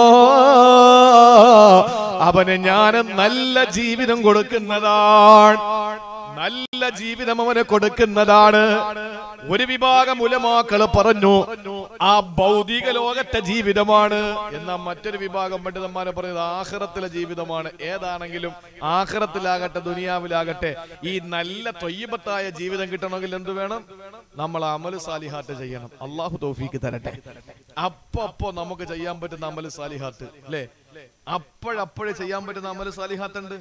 അവന് ഞാൻ നല്ല ജീവിതം കൊടുക്കുന്നതാണ്, നല്ല ജീവിതം അവന് കൊടുക്കുന്നതാണ്. ഒരു വിഭാഗം ഉലമാക്കൾ പറഞ്ഞു ആ ഭൗതിക ലോകത്തെ ജീവിതമാണ്, എന്നാൽ മറ്റൊരു വിഭാഗം പണ്ഡിതന്മാരെ പറയുന്നത് ആഖിറത്തിലെ ജീവിതമാണ്. ഏതാണെങ്കിലും ആഖിറത്തിലാകട്ടെ ദുനിയാവിലാകട്ടെ ഈ നല്ല ത്വയ്യിബത്തായ ജീവിതം കിട്ടണമെങ്കിൽ എന്ത് വേണം? നമ്മൾ അമല് സാലിഹാത്ത് ചെയ്യണം. അള്ളാഹു തൗഫീക്ക് തരട്ടെ. അപ്പൊ നമുക്ക് ചെയ്യാൻ പറ്റുന്ന അമല് സാലിഹാത്ത് അല്ലേ? അപ്പോഴപ്പോഴേ ചെയ്യാൻ പറ്റുന്ന അമല് സാലിഹാത്ത് ഉണ്ട്.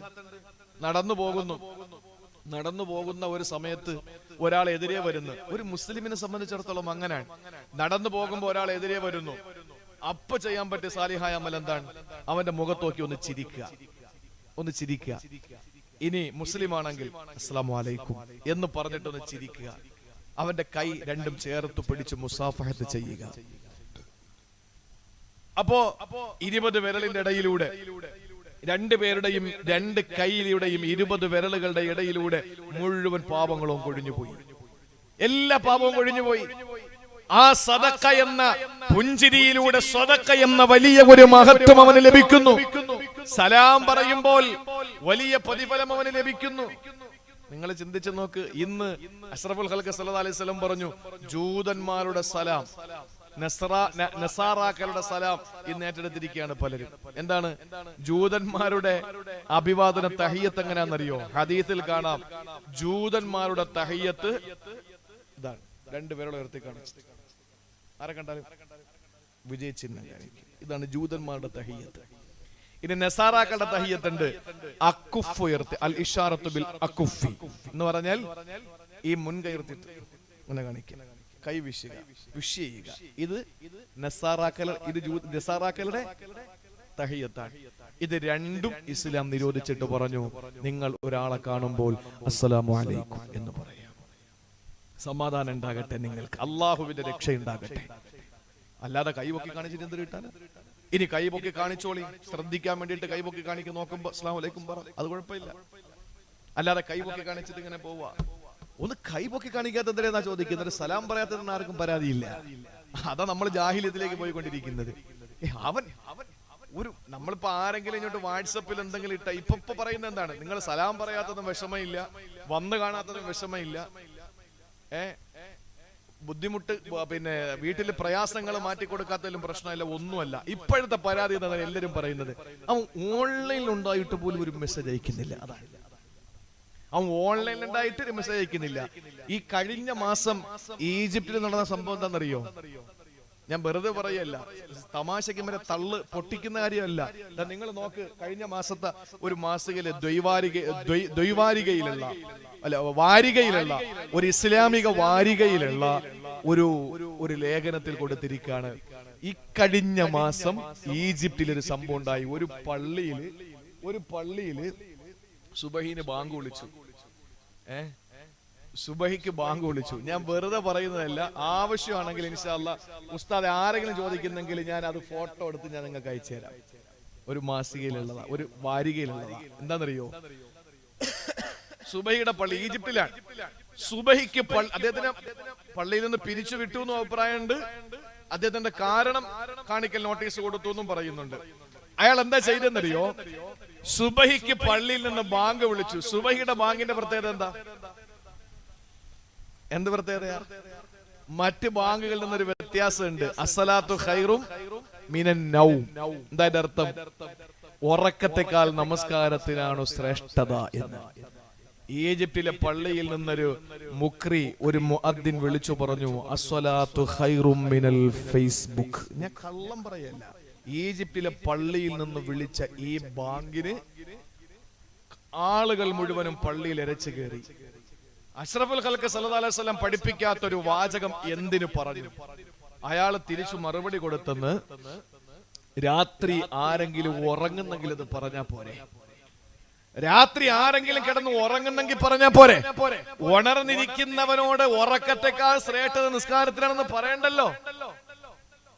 നടന്നു പോകുന്ന ഒരു സമയത്ത് ഒരാൾ എതിരെ വരുന്നു. ഒരു മുസ്ലിമിനെ സംബന്ധിച്ചിടത്തോളം അങ്ങനെയാണ്. നടന്നു പോകുമ്പോൾ ഒരാൾ എതിരെ വരുന്നു, അപ്പൊ ചെയ്യാൻ പറ്റിയ സാലിഹായ അമൽ എന്താണ്? അവന്റെ മുഖത്ത് നോക്കി ഒന്ന് ചിരിക്കുക. ഇനി മുസ്ലിം ആണെങ്കിൽ അസ്സലാമു അലൈക്കും എന്ന് പറഞ്ഞിട്ടൊന്ന് ചിരിക്കുക. അവന്റെ കൈ രണ്ടും ചേർത്ത് പിടിച്ച് മുസാഫഹത്ത് ചെയ്യുക. അപ്പോ 20 വിരലിന്റെ ഇടയിലൂടെ രണ്ടുപേരുടെയും രണ്ട് കൈയിലൂടെയും 20 വിരലുകളുടെ ഇടയിലൂടെ മുഴുവൻ പാപങ്ങളും കൊഴിഞ്ഞുപോയി. എല്ലാ പാപവും കൊഴിഞ്ഞുപോയി. ആ സദഖ എന്ന പുഞ്ചിരിയിലൂടെ സദഖ എന്ന വലിയ ഒരു മഹത്വം അവന് ലഭിക്കുന്നു. സലാം പറയുമ്പോൾ വലിയ പ്രതിഫലം അവന് ലഭിക്കുന്നു. നിങ്ങൾ ചിന്തിച്ചു നോക്ക്, ഇന്ന് അഷ്റഫുൽ ഖൽഖ് സല്ലല്ലാഹു അലൈഹി വസല്ലം പറഞ്ഞു, ജൂതന്മാരുടെ സലാം, നസാറാക്കളുടെ സലാം ഇന്ന് ഏറ്റെടുത്തിരിക്കുകയാണ് പലരും. എന്താണ് ജൂതന്മാരുടെ അഭിവാദന തഹിയ്യത്ത്? എങ്ങനെയാണെന്നറിയോ? ഹദീസിൽ കാണാം, ജൂതന്മാരുടെ തഹിയ്യത്ത് ഇതാണ്. രണ്ടുപേരോട് ഉയർത്തി കാണിച്ചു, ആരെ കണ്ടാലും വിജയിച്ചിരുന്ന കാര്യം. ഇതാണ് ജൂതന്മാരുടെ തഹിയ്യത്ത്. ഇനി നസാറാക്കളുടെ തഹിയ്യത്ത് ഉണ്ട്, അക്കുഫ് ഉയർത്തി, അൽ ഇഷാറത്തു ബിൽ അക്കുഫി എന്ന് പറഞ്ഞാൽ ഈ മുൻകൈ ഉയർത്തിട്ട് മുന്നെ കാണിക്കുക, കൈ വീശുക, വിഷ് ചെയ്യുക. ഇത് നസാറാക്കളുടെ തഹിയ്യത്താണ്. ഇത് രണ്ടും ഇസ്ലാം നിരോധിച്ചിട്ട് പറഞ്ഞു, നിങ്ങൾ ഒരാളെ കാണുമ്പോൾ അസ്സലാമു അലൈക്കും എന്ന് പറയാം. സമാധാനം ഉണ്ടാകട്ടെ, നിങ്ങൾക്ക് അള്ളാഹുവിന്റെ രക്ഷ ഉണ്ടാകട്ടെ. അല്ലാതെ കൈപൊക്കി കാണിച്ചിട്ട് എന്ത് കിട്ടാൻ? ഇനി കൈപൊക്കി കാണിച്ചോളി, ശ്രദ്ധിക്കാൻ വേണ്ടിയിട്ട് കൈപൊക്കി കാണിക്കാൻ നോക്കുമ്പോ അസ്സലാമു അലൈക്കും പറ, അത് കുഴപ്പമില്ല. അല്ലാതെ കൈപൊക്കി കാണിച്ചിട്ട് ഇങ്ങനെ പോവാ. ഒന്ന് കൈപൊക്കി കാണിക്കാത്തതിനാ ചോദിക്കുന്നത്, സലാം പറയാത്തതിന് ആർക്കും പരാതിയില്ല. അതാ നമ്മൾ ജാഹിലിയത്തിലേക്ക് പോയിക്കൊണ്ടിരിക്കുന്നത്. അവൻ ഒരു നമ്മളിപ്പോ ആരെങ്കിലും ഇങ്ങോട്ട് വാട്സപ്പിൽ എന്തെങ്കിലും ഇട്ട ഇപ്പൊ പറയുന്നത് എന്താണ്? നിങ്ങൾ സലാം പറയാത്തതും വിഷമമില്ല, വന്ന് കാണാത്തതും വിഷമമില്ല, ബുദ്ധിമുട്ട് പിന്നെ വീട്ടിൽ പ്രയാസങ്ങൾ മാറ്റിക്കൊടുക്കാത്തതിലും പ്രശ്നമില്ല, ഒന്നുമല്ല. ഇപ്പോഴത്തെ പരാതി എന്താണ് എല്ലാവരും പറയുന്നത്? അവൻ ഓൺലൈനിൽ ഉണ്ടായിട്ട് പോലും ഒരു മെസ്സേജ് അയക്കുന്നില്ല. അതാണ് അവൻ ഓൺലൈനിൽ ഉണ്ടായിട്ട് ഒരു മെസ്സേജ് അയക്കുന്നില്ല. ഈ കഴിഞ്ഞ മാസം ഈജിപ്തിൽ നടന്ന സംഭവം എന്താണെന്നറിയോ? ഞാൻ വെറുതെ പറയല്ല, തമാശയ്ക്ക് വരെ തള്ള് പൊട്ടിക്കുന്ന കാര്യമല്ല. നിങ്ങൾ നോക്ക്, കഴിഞ്ഞ മാസത്തെ ഒരു മാസികയില് വാരികയിലുള്ള ഒരു ഇസ്ലാമിക വാരികയിലുള്ള ഒരു ലേഖനത്തിൽ കൊടുത്തിരിക്കുകയാണ്. ഇക്കഴിഞ്ഞ മാസം ഈജിപ്തിൽ ഒരു സംഭവം ഉണ്ടായി. ഒരു പള്ളിയില് സുബഹിന് ബാങ്ക് വിളിച്ചു. സുബഹിക്ക് ബാങ്ക് വിളിച്ചു. ഞാൻ വെറുതെ പറയുന്നതല്ല, ആവശ്യമാണെങ്കിൽ ഇൻഷാ അല്ലാഹ് ഉസ്താദ് ആരെങ്കിലും ചോദിക്കുന്നെങ്കിൽ ഞാൻ അത് ഫോട്ടോ എടുത്ത് ഞാൻ നിങ്ങൾക്ക് അയച്ചു തരാം. ഒരു മാസികയിലുള്ളതാ, ഒരു വാരികയിലുള്ളതാ. എന്താണെന്നറിയോ, സുബഹിയുടെ പള്ളി ഈജിപ്തിലാണ്. സുബഹിക്ക് അദ്ദേഹത്തിന് പള്ളിയിൽ നിന്ന് പിരിച്ചു വിട്ടു എന്നും അഭിപ്രായമുണ്ട്. അദ്ദേഹത്തിന്റെ കാരണം കാണിക്കൽ നോട്ടീസ് കൊടുത്തു എന്നും പറയുന്നുണ്ട്. അയാൾ എന്താ ചെയ്തെന്നറിയോ, സുബഹിക്ക് പള്ളിയിൽ നിന്ന് ബാങ്ക് വിളിച്ചു. സുബഹിയുടെ ബാങ്കിന്റെ പ്രത്യേകത എന്താ? എന്ത് പ്രത്യേകതയാ? മറ്റ് ബാങ്കുകളിൽ നിന്നൊരു വ്യത്യാസമുണ്ട്. അസ്സലാത്തു ഖൈറും മിനൻ നൗം. എന്താ അതിന്റെ അർത്ഥം? ഉറക്കത്തെക്കാൾ നമസ്കാരത്തിനാണ് ശ്രേഷ്ഠത എന്ന്. ഈജിപ്തിലെ പള്ളിയിൽ നിന്നൊരു മുക്രി, ഒരു മുഅദ്ദിൻ വിളിച്ചു പറഞ്ഞു, അസ്സലാത്തു ഖൈറും മിനൽ ഫേസ്ബുക്ക്. ഞാൻ കള്ളം പറയല്ല. ഈജിപ്തിലെ പള്ളിയിൽ നിന്ന് വിളിച്ച ഈ ബാങ്കിന് ആളുകൾ മുഴുവനും പള്ളിയിൽ ഇരച്ചു കയറി. അഷ്റഫുൽ ഖൽഖ് സല്ലല്ലാഹു അലൈഹി വസല്ലം പഠിപ്പിക്കാത്തൊരു വാചകം എന്തിനു പറഞ്ഞു? അയാൾ തിരിച്ചു മറുപടി കൊടുത്തെന്ന്, രാത്രി ആരെങ്കിലും ഉറങ്ങുന്നെങ്കിൽ ഇത് പറഞ്ഞാ പോരെ. രാത്രി ആരെങ്കിലും കിടന്ന് ഉറങ്ങുന്നെങ്കിൽ പറഞ്ഞാ പോരെ. ഉണർന്നിരിക്കുന്നവനോട് ഉറക്കത്തെക്കാൾ ശ്രേഷ്ഠത നിസ്കാരത്തിലാണെന്ന് പറയണ്ടല്ലോ.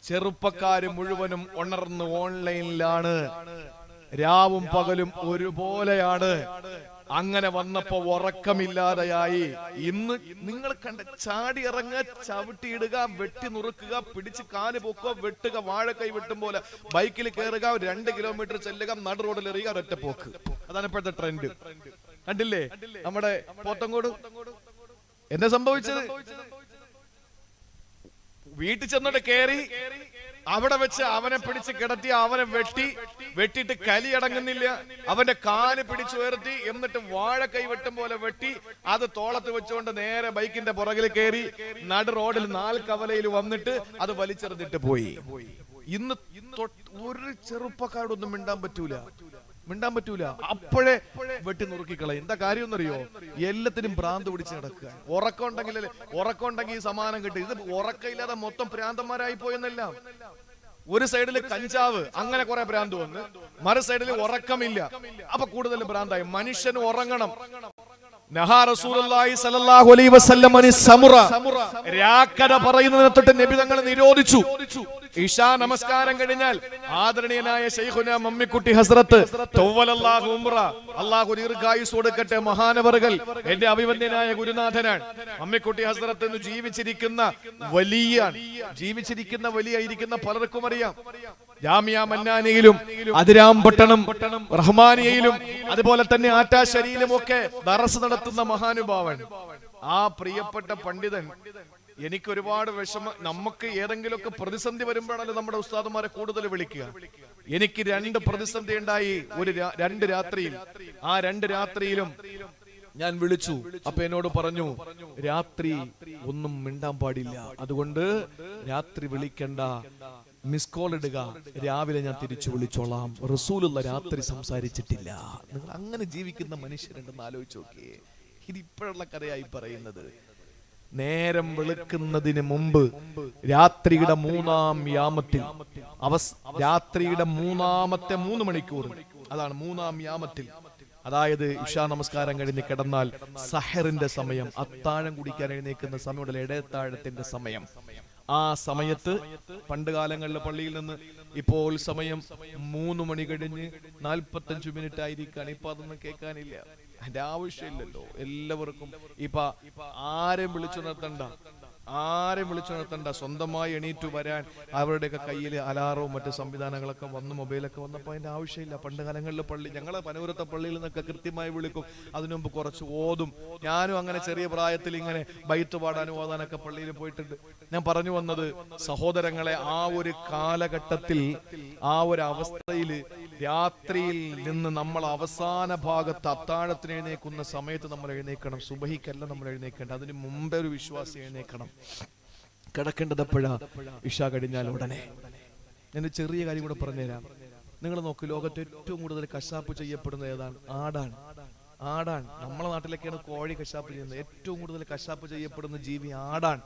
ചെറുപ്പക്കാര് മുഴുവനും ഉണർന്ന് ഓൺലൈനിലാണ്. രാവും പകലും ഒരുപോലെയാണ്. അങ്ങനെ വന്നപ്പോ ഉറക്കമില്ലാതെയായി. ഇന്ന് നിങ്ങൾ കണ്ട ചാടി ഇറങ്ങുക, ചവിട്ടിയിടുക, വെട്ടി നുറുക്കുക, പിടിച്ച് കാല് പൊക്കുക, വെട്ടുക, വാഴക്കൈ വെട്ടും പോലെ ബൈക്കിൽ കയറുക, 2 കിലോമീറ്റർ ചെല്ലുക, നടു റോഡിൽ എറിയുക, ഒറ്റ പോക്ക്. അതാണ് ഇപ്പോഴത്തെ ട്രെൻഡ്. കണ്ടില്ലേ നമ്മുടെ പോത്തങ്കോട് എന്താ സംഭവിച്ചത്? വീട്ടിൽ ചെന്നിട്ട് കയറി, അവിടെ വെച്ച് അവനെ പിടിച്ച് കിടത്തി, അവനെ വെട്ടിയിട്ട് കലി അടങ്ങുന്നില്ല. അവന്റെ കാല് പിടിച്ചുയർത്തി, എന്നിട്ട് വാഴക്കൈ വെട്ടും പോലെ വെട്ടി, അത് തോളത്ത് വെച്ചുകൊണ്ട് നേരെ ബൈക്കിന്റെ പുറകിൽ കയറി നടു റോഡിൽ 4 കവലയിൽ വന്നിട്ട് അത് വലിച്ചെറിഞ്ഞിട്ട് പോയി. ഇന്ന് ഒരു ചെറുപ്പക്കാരോടൊന്നും മിണ്ടാൻ പറ്റൂല. അപ്പോഴേ വെട്ടി നുറുക്കിക്കളയും. എന്താ കാര്യം എന്നറിയോ? എല്ലാത്തിനും ഭ്രാന്ത് പിടിച്ച് നടക്കുക. ഉറക്കമുണ്ടെങ്കിൽ സമാനം കിട്ടും. ഇത് ഉറക്കമില്ലാതെ മൊത്തം ഭ്രാന്തന്മാരായി പോയെന്നല്ല. ഒരു സൈഡില് കഞ്ചാവ്, അങ്ങനെ കുറെ ഭ്രാന്ത് വന്ന്, മറു സൈഡിൽ ഉറക്കമില്ല, അപ്പൊ കൂടുതൽ ഭ്രാന്തായി. മനുഷ്യന് ഉറങ്ങണം. നഹാ റസൂലുള്ളാഹി സ്വല്ലല്ലാഹു അലൈഹി വസല്ലം സമറ, രാക്കര പറയുന്നതിനെ തൊട്ട് നബി തങ്ങൾ നിരോധിച്ചു. ഇശാ നമസ്കാരം കഴിഞ്ഞാൽ ആദരണീയനായ ശൈഖുന മമ്മിക്കുട്ടി ഹസ്രത്ത് തവ്വലല്ലാഹു ഉംറ, അല്ലാഹു ദീർഘായുസ് കൊടുക്കട്ടെ, മഹാനവറുകൾ എന്റെ അഭിവന്ദ്യനായ ഗുരുനാഥനാണ്. മമ്മിക്കുട്ടി ഹസ്രത്ത് എന്ന് ജീവിച്ചിരിക്കുന്ന വലിയ പലർക്കും അറിയാം. ജാമിയ മന്നാനിയിലും അതിരാമ്പട്ടണം റഹ്മാനിയയിലും അതുപോലെ തന്നെ ആറ്റാശ്ശേരിയിലും ഒക്കെ ദറസ് നടത്തുന്ന മഹാനുഭാവൻ. ആ പ്രിയപ്പെട്ട പണ്ഡിതൻ എനിക്ക് ഒരുപാട് നമുക്ക് ഏതെങ്കിലുമൊക്കെ പ്രതിസന്ധി വരുമ്പോഴാണല്ലോ നമ്മുടെ ഉസ്താദുമാരെ കൂടുതൽ വിളിക്കുക. എനിക്ക് 2 പ്രതിസന്ധി ഉണ്ടായി 2 രാത്രിയിൽ. ആ 2 രാത്രിയിലും ഞാൻ വിളിച്ചു. അപ്പൊ എന്നോട് പറഞ്ഞു, രാത്രി ഒന്നും മിണ്ടാൻ പാടില്ല, അതുകൊണ്ട് രാത്രി വിളിക്കണ്ട, മിസ് കോൾ ഇടുക, രാവിലെ ഞാൻ തിരിച്ചു വിളിച്ചോളാം. റസൂലുള്ള രാത്രി സംസാരിച്ചിട്ടില്ല. നിങ്ങൾ അങ്ങനെ ജീവിക്കുന്ന മനുഷ്യരുണ്ടെന്ന് ആലോചിച്ച് നോക്കിയേ. ഇത് ഇപ്പോഴുള്ള കഥയായി പറയുന്നത്. നേരം വെളുക്കുന്നതിന് മുമ്പ് രാത്രിയുടെ 3-ാം യാമത്തിൽ, രാത്രിയുടെ 3-ാമത്തെ 3 മണിക്കൂർ, അതാണ് 3-ാം യാമത്തിൽ. അതായത് ഇശാ നമസ്കാരം കഴിഞ്ഞ് കിടന്നാൽ സഹറിന്റെ സമയം, അത്താഴം കുടിക്കാൻ എഴുന്നേൽക്കുന്ന സമയം, ഇടയത്താഴത്തിന്റെ സമയം. ആ സമയത്ത് പണ്ട് കാലങ്ങളിലെ പള്ളിയിൽ നിന്ന് ഇപ്പോൾ സമയം 3 മണി കഴിഞ്ഞ് 45 മിനിറ്റ് ആയിരിക്കാണ്. ഇപ്പൊ അതൊന്നും കേൾക്കാനില്ല, അതിന്റെ ആവശ്യമില്ലല്ലോ. എല്ലാവർക്കും ഇപ്പൊ ആരെയും വിളിച്ചു നിർത്തണ്ട, സ്വന്തമായി എണീറ്റു വരാൻ അവരുടെയൊക്കെ കയ്യിൽ അലാറവും മറ്റു സംവിധാനങ്ങളൊക്കെ വന്ന്, മൊബൈലൊക്കെ വന്നപ്പോൾ അതിന്റെ ആവശ്യമില്ല. പണ്ട് കാലങ്ങളിൽ പള്ളി, ഞങ്ങളെ പനൂരത്തെ പള്ളിയിൽ നിന്നൊക്കെ കൃത്യമായി വിളിക്കും. അതിനുമുമ്പ് കുറച്ച് ഓതും. ഞാനും അങ്ങനെ ചെറിയ പ്രായത്തിൽ ഇങ്ങനെ ബൈത്ത് പാടാനും ഓതാനൊക്കെ പള്ളിയിൽ പോയിട്ടുണ്ട്. ഞാൻ പറഞ്ഞു വന്നത്, സഹോദരങ്ങളെ, ആ ഒരു കാലഘട്ടത്തിൽ, ആ ഒരു അവസ്ഥയിൽ രാത്രിയിൽ നിന്ന് നമ്മൾ അവസാന ഭാഗത്ത് അത്താഴത്തിന് എഴുന്നേൽക്കുന്ന സമയത്ത് നമ്മൾ എഴുന്നേൽക്കണം. സുബഹിക്കല്ല നമ്മൾ എഴുന്നേൽക്കേണ്ടത്, അതിന് മുമ്പേ ഒരു വിശ്വാസി എഴുന്നേൽക്കണം. കിടക്കേണ്ടത് എപ്പോഴാ? ഇശാ കഴിഞ്ഞാൽ ഉടനെ. ഞാൻ ചെറിയ കാര്യം കൂടെ പറഞ്ഞുതരാം. നിങ്ങൾ നോക്ക്, ലോകത്ത് ഏറ്റവും കൂടുതൽ കശാപ്പ് ചെയ്യപ്പെടുന്നത് ഏതാണ്? ആടാണ്. ആടാണ്. നമ്മളെ നാട്ടിലൊക്കെയാണ് കോഴി കശാപ്പ് ചെയ്യുന്നത്. ഏറ്റവും കൂടുതൽ കശാപ്പ് ചെയ്യപ്പെടുന്ന ജീവി ആടാണ്.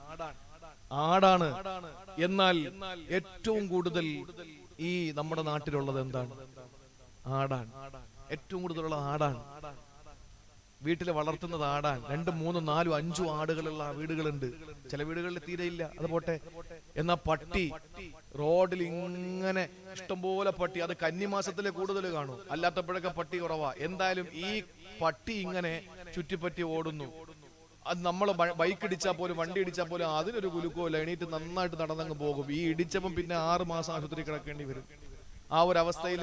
എന്നാൽ ഏറ്റവും കൂടുതൽ ഈ നമ്മുടെ നാട്ടിലുള്ളത് എന്താണ്? ആടാണ്. ഏറ്റവും കൂടുതലുള്ള ആടാണ്. വീട്ടിൽ വളർത്തുന്നത് ആടാൻ. 2, 3, 4, 5 ആടുകളുള്ള വീടുകളുണ്ട്. ചില വീടുകളിൽ തീരെയില്ല, അത് പോട്ടെ. എന്നാ പട്ടി റോഡിൽ ഇങ്ങനെ ഇഷ്ടംപോലെ പട്ടി. അത് കന്നിമാസത്തിലെ കൂടുതൽ കാണും, അല്ലാത്തപ്പോഴൊക്കെ പട്ടി കുറവാ. എന്തായാലും ഈ പട്ടി ഇങ്ങനെ ചുറ്റിപ്പറ്റി ഓടുന്നു. അത് നമ്മൾ ബൈക്ക് ഇടിച്ചാൽ പോലും, വണ്ടി ഇടിച്ചാൽ പോലും അതിനൊരു കുലുക്കമില്ല. എണീറ്റ് നന്നായിട്ട് നടന്നങ്ങ് പോകും. ഈ ഇടിച്ചപ്പം പിന്നെ 6 മാസം ആശുപത്രി കിടക്കേണ്ടി വരും. ആ ഒരു അവസ്ഥയിൽ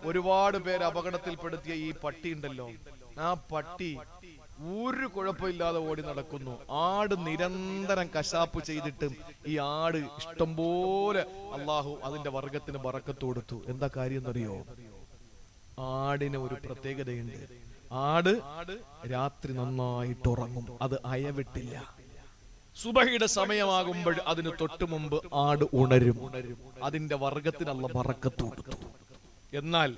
ഒരുപാട് പേര് അപകടത്തിൽപ്പെടുത്തിയ ഈ പട്ടി ഉണ്ടല്ലോ, ആ പട്ടി ഒരു കുഴപ്പമില്ലാതെ ഓടി നടക്കുന്നു. ആട് നിരന്തരം കശാപ്പ് ചെയ്തിട്ടും ഈ ആട് ഇഷ്ടംപോലെ അള്ളാഹു അതിന്റെ വർഗത്തിന് ബറക്കത്ത് കൊടുത്തു. എന്താ കാര്യം എന്നറിയോ? ആടിന് ഒരു പ്രത്യേകതയുണ്ട്. ആട് രാത്രി നന്നായിട്ട് ഉറങ്ങും, അത് അയവിട്ടില്ല. സുബഹിയുടെ സമയമാകുമ്പോൾ അതിന് തൊട്ടു മുമ്പ് ആട് ഉണരും. അതിന്റെ വർഗത്തിന് അല്ലാഹു ബറക്കത്ത് കൊടുത്തു. എന്നാൽ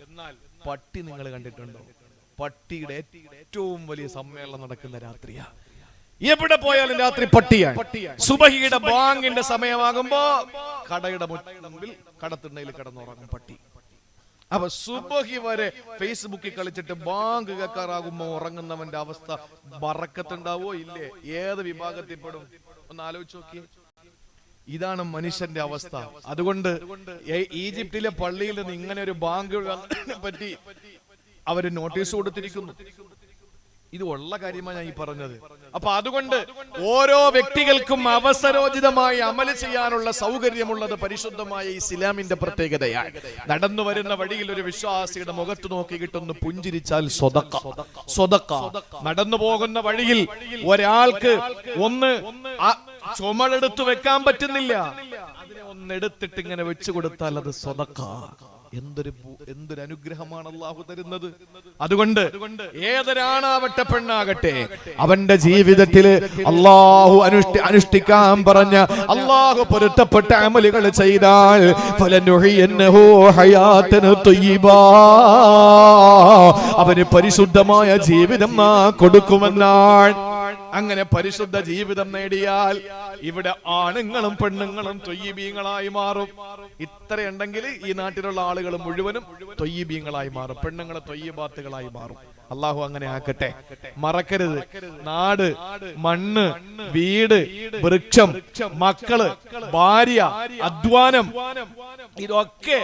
പട്ടി നിങ്ങൾ കണ്ടിട്ടുണ്ടോ? പട്ടിയുടെ ഏറ്റവും വലിയ സമ്മേളനം നടക്കുന്ന രാത്രിയാ. എവിടെ പോയാലും രാത്രി പട്ടിയാണ്. സുബഹിയുടെ ബാങ്കിന്റെ സമയമാകുമ്പോ കടയുടെ മുൻപിൽ കടത്തിണ്ണയിൽ കിടന്നുറങ്ങും പട്ടി. അപ്പൊ സുബഹി വരെ ഫേസ്ബുക്കിൽ കളിച്ചിട്ട് ബാങ്ക് കേൾക്കാറാകുമ്പോ ഉറങ്ങുന്നവന്റെ അവസ്ഥ ബറക്കത്തുണ്ടാവോ ഇല്ലേ? ഏത് വിഭാഗത്തിൽപ്പെടും? ഒന്ന് ആലോചിച്ച് നോക്കി. ഇതാണ് മനുഷ്യന്റെ അവസ്ഥ. അതുകൊണ്ട് ഈജിപ്തിലെ പള്ളിയിൽ നിന്ന് ഇങ്ങനെ ഒരു ബാങ്ക് പറ്റി അവര് നോട്ടീസ് കൊടുത്തിരിക്കുന്നു. ഇത് ഉള്ള കാര്യമാണ് ഞാൻ ഈ പറഞ്ഞത്. അപ്പൊ അതുകൊണ്ട് ഓരോ വ്യക്തികൾക്കും അവസരോചിതമായി അമല് ചെയ്യാനുള്ള സൗകര്യമുള്ളത് പരിശുദ്ധമായ ഇസ്ലാമിന്റെ പ്രത്യേകതയാണ്. നടന്നു വരുന്ന വഴിയിൽ ഒരു വിശ്വാസിയുടെ മുഖത്ത് നോക്കി കിട്ടുന്ന പുഞ്ചിരിച്ചാൽ സ്വതക്ക. നടന്നു പോകുന്ന വഴിയിൽ ഒരാൾക്ക് ഒന്ന് ചുമടെടുത്ത് വെക്കാൻ പറ്റുന്നില്ല, അതിനെ ഒന്നെടുത്തിട്ട് ഇങ്ങനെ വെച്ചു കൊടുത്താൽ അത് സ്വതക്ക. എന്തൊരു അനുഗ്രഹമാണ് അള്ളാഹു തരുന്നത്. അതുകൊണ്ട് ഏതൊരാണാവട്ടെ പെണ്ണാകട്ടെ അവന്റെ ജീവിതത്തിൽ അള്ളാഹു അനുഷ്ഠിക്കാൻ പറഞ്ഞ, അള്ളാഹു പൊരുത്തപ്പെട്ട അമലുകൾ ചെയ്താൽ ഫലനുഹിയന്നഹു ഹയാതൻ ത്വയ്യിബാ, അവന് പരിശുദ്ധമായ ജീവിതം കൊടുക്കുമെന്നാണ്. അങ്ങനെ പരിശുദ്ധ ജീവിതം നേടിയാൽ ഇവിടെ ആണുങ്ങളും പെണ്ണുങ്ങളും ത്വയ്യിബീങ്ങളായി മാറും. ഇത്രയുണ്ടെങ്കിൽ ഈ നാട്ടിലുള്ള ആളുകൾ മുഴുവനും ത്വയ്യിബീങ്ങളായി മാറും, പെണ്ണുങ്ങളെ ത്വയ്യിബാത്തുകളായി മാറും. അള്ളാഹു അങ്ങനെ ആക്കട്ടെ. മറക്കരുത്, നാട്, മണ്ണ്, വീട്, വൃക്ഷം, മക്കള്, ഭാര്യ, അധ്വാനം, ഇതൊക്കെ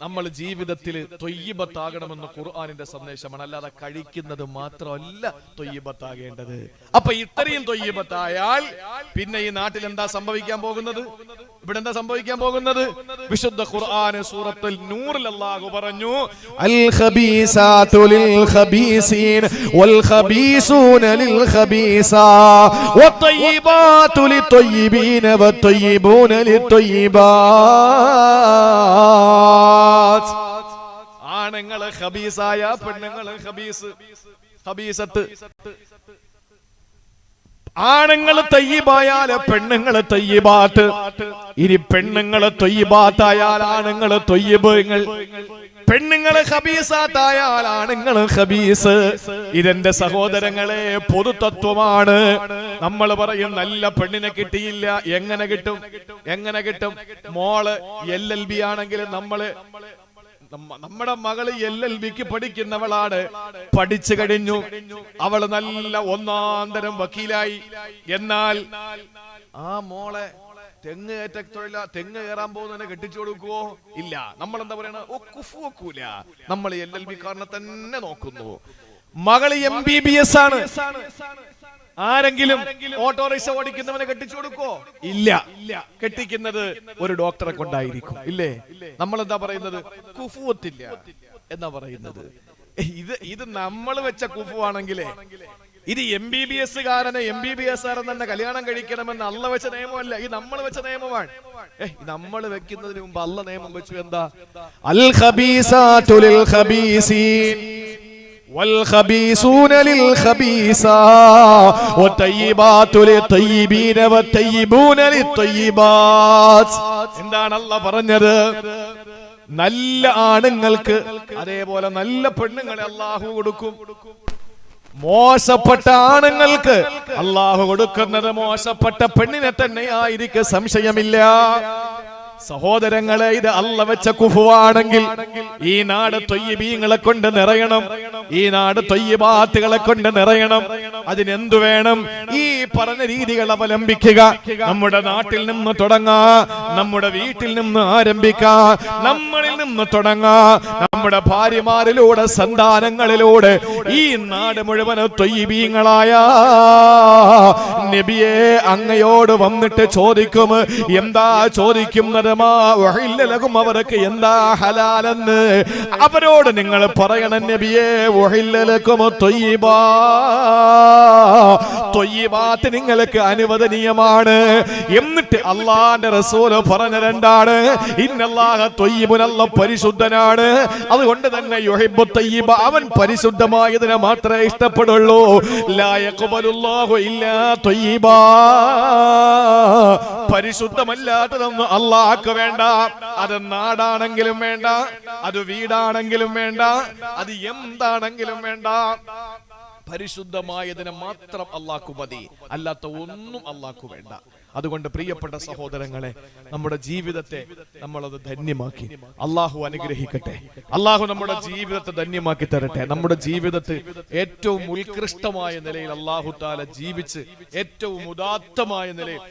നമ്മൾ ജീവിതത്തിൽ ത്വയ്യിബത്താകണമെന്ന് ഖുർആനിന്റെ സന്ദേശമാണ്. അല്ലാതെ കഴിക്കുന്നത് മാത്രമല്ല ത്വയ്യിബത്താകേണ്ടത്. അപ്പൊ ഇത്രയും ത്വയ്യിബത്തായാൽ പിന്നെ ഈ നാട്ടിൽ എന്താ സംഭവിക്കാൻ പോകുന്നത്? ഇവിടെ എന്താ സംഭവിക്കാൻ പോകുന്നത്? വിശുദ്ധ ഖുർആൻ സൂറത്തുൽ നൂറിൽ അല്ലാഹു പറഞ്ഞു, അൽ ഖബീസാതു ലിൽ ഖബീസീൻ വൽ ഖബീസൂന ലിൽ ഖബീസാ വത്വയ്യിബാതു ലിത്വയ്യിബീന വത്വയ്യിബൂന ലിത്വയ്യിബാത്. ആണുങ്ങള് ഖബീസായ, പെണ്ണുങ്ങള് ഖബീസത്ത്. ആണുങ്ങള് തയ്യിബായാല് പെണ്ണുങ്ങള് തയ്യിബാത്ത്. ഇനി പെണ്ണുങ്ങള് ത്വയ്യിബാത്തായാൽ ആണുങ്ങള് ത്വയ്യിബുകൾ, പെണ്ണുങ്ങള് ഖബീസാത്തായാൽ ആണുങ്ങള് ഖബീസ്. ഇതെന്റെ സഹോദരങ്ങളെ പൊതുതത്വമാണ്. നമ്മൾ പറയും നല്ല പെണ്ണിനെ കിട്ടിയില്ല. എങ്ങനെ കിട്ടും? മോള് LLB ആണെങ്കിൽ നമ്മുടെ മകള് LLBക്ക് പഠിക്കുന്നവളാണ്, പഠിച്ചു കഴിഞ്ഞു, അവള് നല്ല 1-ാം തരം വക്കീലായി. എന്നാൽ ആ മോളെ തെങ്ങ് തെങ്ങ് കയറാൻ പോകുന്നതിനെ കെട്ടിച്ചു കൊടുക്കുവോ? ഇല്ല. നമ്മൾ എന്താ പറയണ? വെക്കൂല. നമ്മൾ LLB കാരനെ തന്നെ നോക്കുന്നു. മകള് MBBS ആണ്. ആരെങ്കിലും ഓട്ടോറിക്ഷ ഓടിക്കുന്നവനെ കെട്ടിച്ചു കൊടുക്കോ? ഇല്ല. കെട്ടിക്കുന്നത് ഒരു ഡോക്ടറെ കൊണ്ടായിരിക്കും. ഇല്ലേ? നമ്മൾ എന്താ പറയുന്നത്? കുഫുവത്തില്ല എന്നാ പറയുന്നത്. ഇത് നമ്മൾ വെച്ച കുഫുവാണെങ്കിലേ, ഇത് MBBS കാരനെ MBBS കാരൻ തന്നെ കല്യാണം കഴിക്കണമെന്ന് അള്ള വെച്ച നിയമമല്ല, ഇത് നമ്മൾ വെച്ച നിയമമാണ്. നമ്മൾ വെക്കുന്നതിന് മുമ്പ് അള്ള നിയമം വെച്ചു. എന്താ? അൽ ഖബീസാതു ലിൽ ഖബീസീൻ والخبيثون للخبيثات والطيبات للطيبين والطيبون للطيبات. എന്താണ് അല്ലാഹ് പറഞ്ഞത്? നല്ല ആണുങ്ങൾക്ക് അതേപോലെ നല്ല പെണ്ണുങ്ങളെ അല്ലാഹു കൊടുക്കും. മോശപ്പെട്ട ആണുങ്ങൾക്ക് അല്ലാഹു കൊടുക്കുന്നത് മോശപ്പെട്ട പെണ്ണിനെ തന്നെ ആയിരിക്കും, സംശയമില്ല. സഹോദരങ്ങളെ, ഇത് അല്ലാഹ് വെച്ച കുഫുവാണെങ്കിൽ ഈ നാട് ത്വയ്യിബീങ്ങളെ കൊണ്ട് നിറയണം, ഈ നാട് ത്വയ്യിബാത്തുകളെ കൊണ്ട് നിറയണം. അതിനെന്തു വേണം? ഈ പറഞ്ഞ രീതികൾ അവലംബിക്കുക. നമ്മുടെ നാട്ടിൽ നിന്ന് തുടങ്ങാ, നമ്മുടെ വീട്ടിൽ നിന്ന് ആരംഭിക്കാ, നമ്മളിൽ നിന്ന് തുടങ്ങാ, നമ്മുടെ ഭാര്യമാരിലൂടെ സന്താനങ്ങളിലൂടെ ഈ നാട് മുഴുവൻ ത്വയ്യിബീങ്ങളായ നബിയെ അങ്ങയോട് വന്നിട്ട് ചോദിക്കും. എന്താ ചോദിക്കുന്നത്? അവർക്ക് എന്താ ഹലാലെന്ന് അവരോട് നിങ്ങൾ പറയണം. നബിയേ, ത്വയ്യിബാത്ത് നിങ്ങൾക്ക് അനുവദനീയമാണ്. എന്നിട്ട് അല്ലാഹുവിന്റെ റസൂൽ പറഞ്ഞ രണ്ടാണ്. ഇന്നല്ലാഹ ത്വയ്യിബുൻ, അല്ലാഹ് പരിശുദ്ധനാണ്. അതുകൊണ്ട് തന്നെ യുഹിബ്ബു ത്വയ്യിബ, അവൻ പരിശുദ്ധമായതിനെ മാത്രമേ ഇഷ്ടപ്പെടുള്ളൂ. ലാ യഖ്ബലുല്ലാഹു ഇല്ലാ ത്വയ്യിബാ, പരിശുദ്ധമല്ലാത്തതൊന്നും അല്ലാഹ് വേണ്ട. അത് നാടാണെങ്കിലും വേണ്ട, അത് വീടാണെങ്കിലും വേണ്ട, അത് എന്താണെങ്കിലും വേണ്ട, പരിശുദ്ധമായതിനെ മാത്രം അല്ലാഹു മതി, അല്ലാത്ത ഒന്നും അല്ലാഹു വേണ്ട. അതുകൊണ്ട് പ്രിയപ്പെട്ട സഹോദരങ്ങളെ, നമ്മുടെ ജീവിതത്തെ നമ്മളത് ധന്യമാക്കി അല്ലാഹു അനുഗ്രഹിക്കട്ടെ. അല്ലാഹു നമ്മുടെ ജീവിതത്തെ ധന്യമാക്കി തരട്ടെ. നമ്മുടെ ജീവിതത്തെ ഏറ്റവും ഉത്കൃഷ്ടമായ നിലയിൽ അല്ലാഹു തആല ജീവിച്ച് ഏറ്റവും ഉദാത്തമായ നിലയിൽ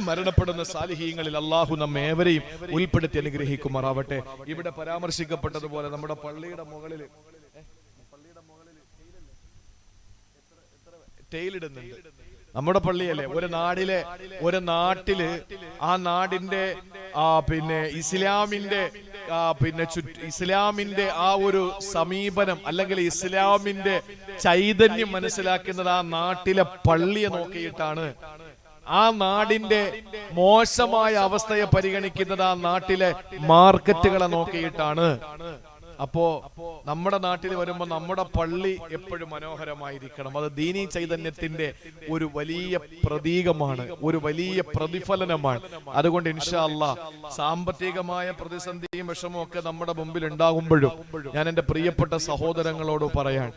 മരണപ്പെടുന്ന സാലിഹീങ്ങളിൽ അല്ലാഹു നമ്മെ ഏവരെയും ഉൾപ്പെടുത്തി അനുഗ്രഹിക്കുമാറാവട്ടെ. ഇവിടെ പരാമർശിക്കപ്പെട്ടതുപോലെ നമ്മുടെ പള്ളിയുടെ മുകളിൽ ടൈലിടുന്നുണ്ട്. നമ്മുടെ പള്ളിയല്ലേ, ഒരു നാട്ടില് ആ നാടിന്റെ പിന്നെ ഇസ്ലാമിന്റെ ആ ഒരു സമീപനം അല്ലെങ്കിൽ ഇസ്ലാമിന്റെ ചൈതന്യം മനസ്സിലാക്കുന്നത് ആ നാട്ടിലെ പള്ളിയെ നോക്കിയിട്ടാണ്. ആ നാടിന്റെ മോശമായ അവസ്ഥയെ പരിഗണിക്കുന്നത് ആ നാട്ടിലെ മാർക്കറ്റുകളെ നോക്കിയിട്ടാണ്. അപ്പോ നമ്മുടെ നാട്ടിൽ വരുമ്പോൾ നമ്മുടെ പള്ളി എപ്പോഴും മനോഹരമായിരിക്കണം. അത് ദീനീ ചൈതന്യത്തിന്റെ ഒരു വലിയ പ്രതീകമാണ്, ഒരു വലിയ പ്രതിഫലനമാണ്. അതുകൊണ്ട് ഇൻഷാ അല്ലാഹ് സാമ്പത്തികമായ പ്രതിസന്ധിയും വിഷമവും ഒക്കെ നമ്മുടെ മുമ്പിൽ ഉണ്ടാകുമ്പോഴും ഞാൻ എന്റെ പ്രിയപ്പെട്ട സഹോദരങ്ങളോട് പറയാൻ,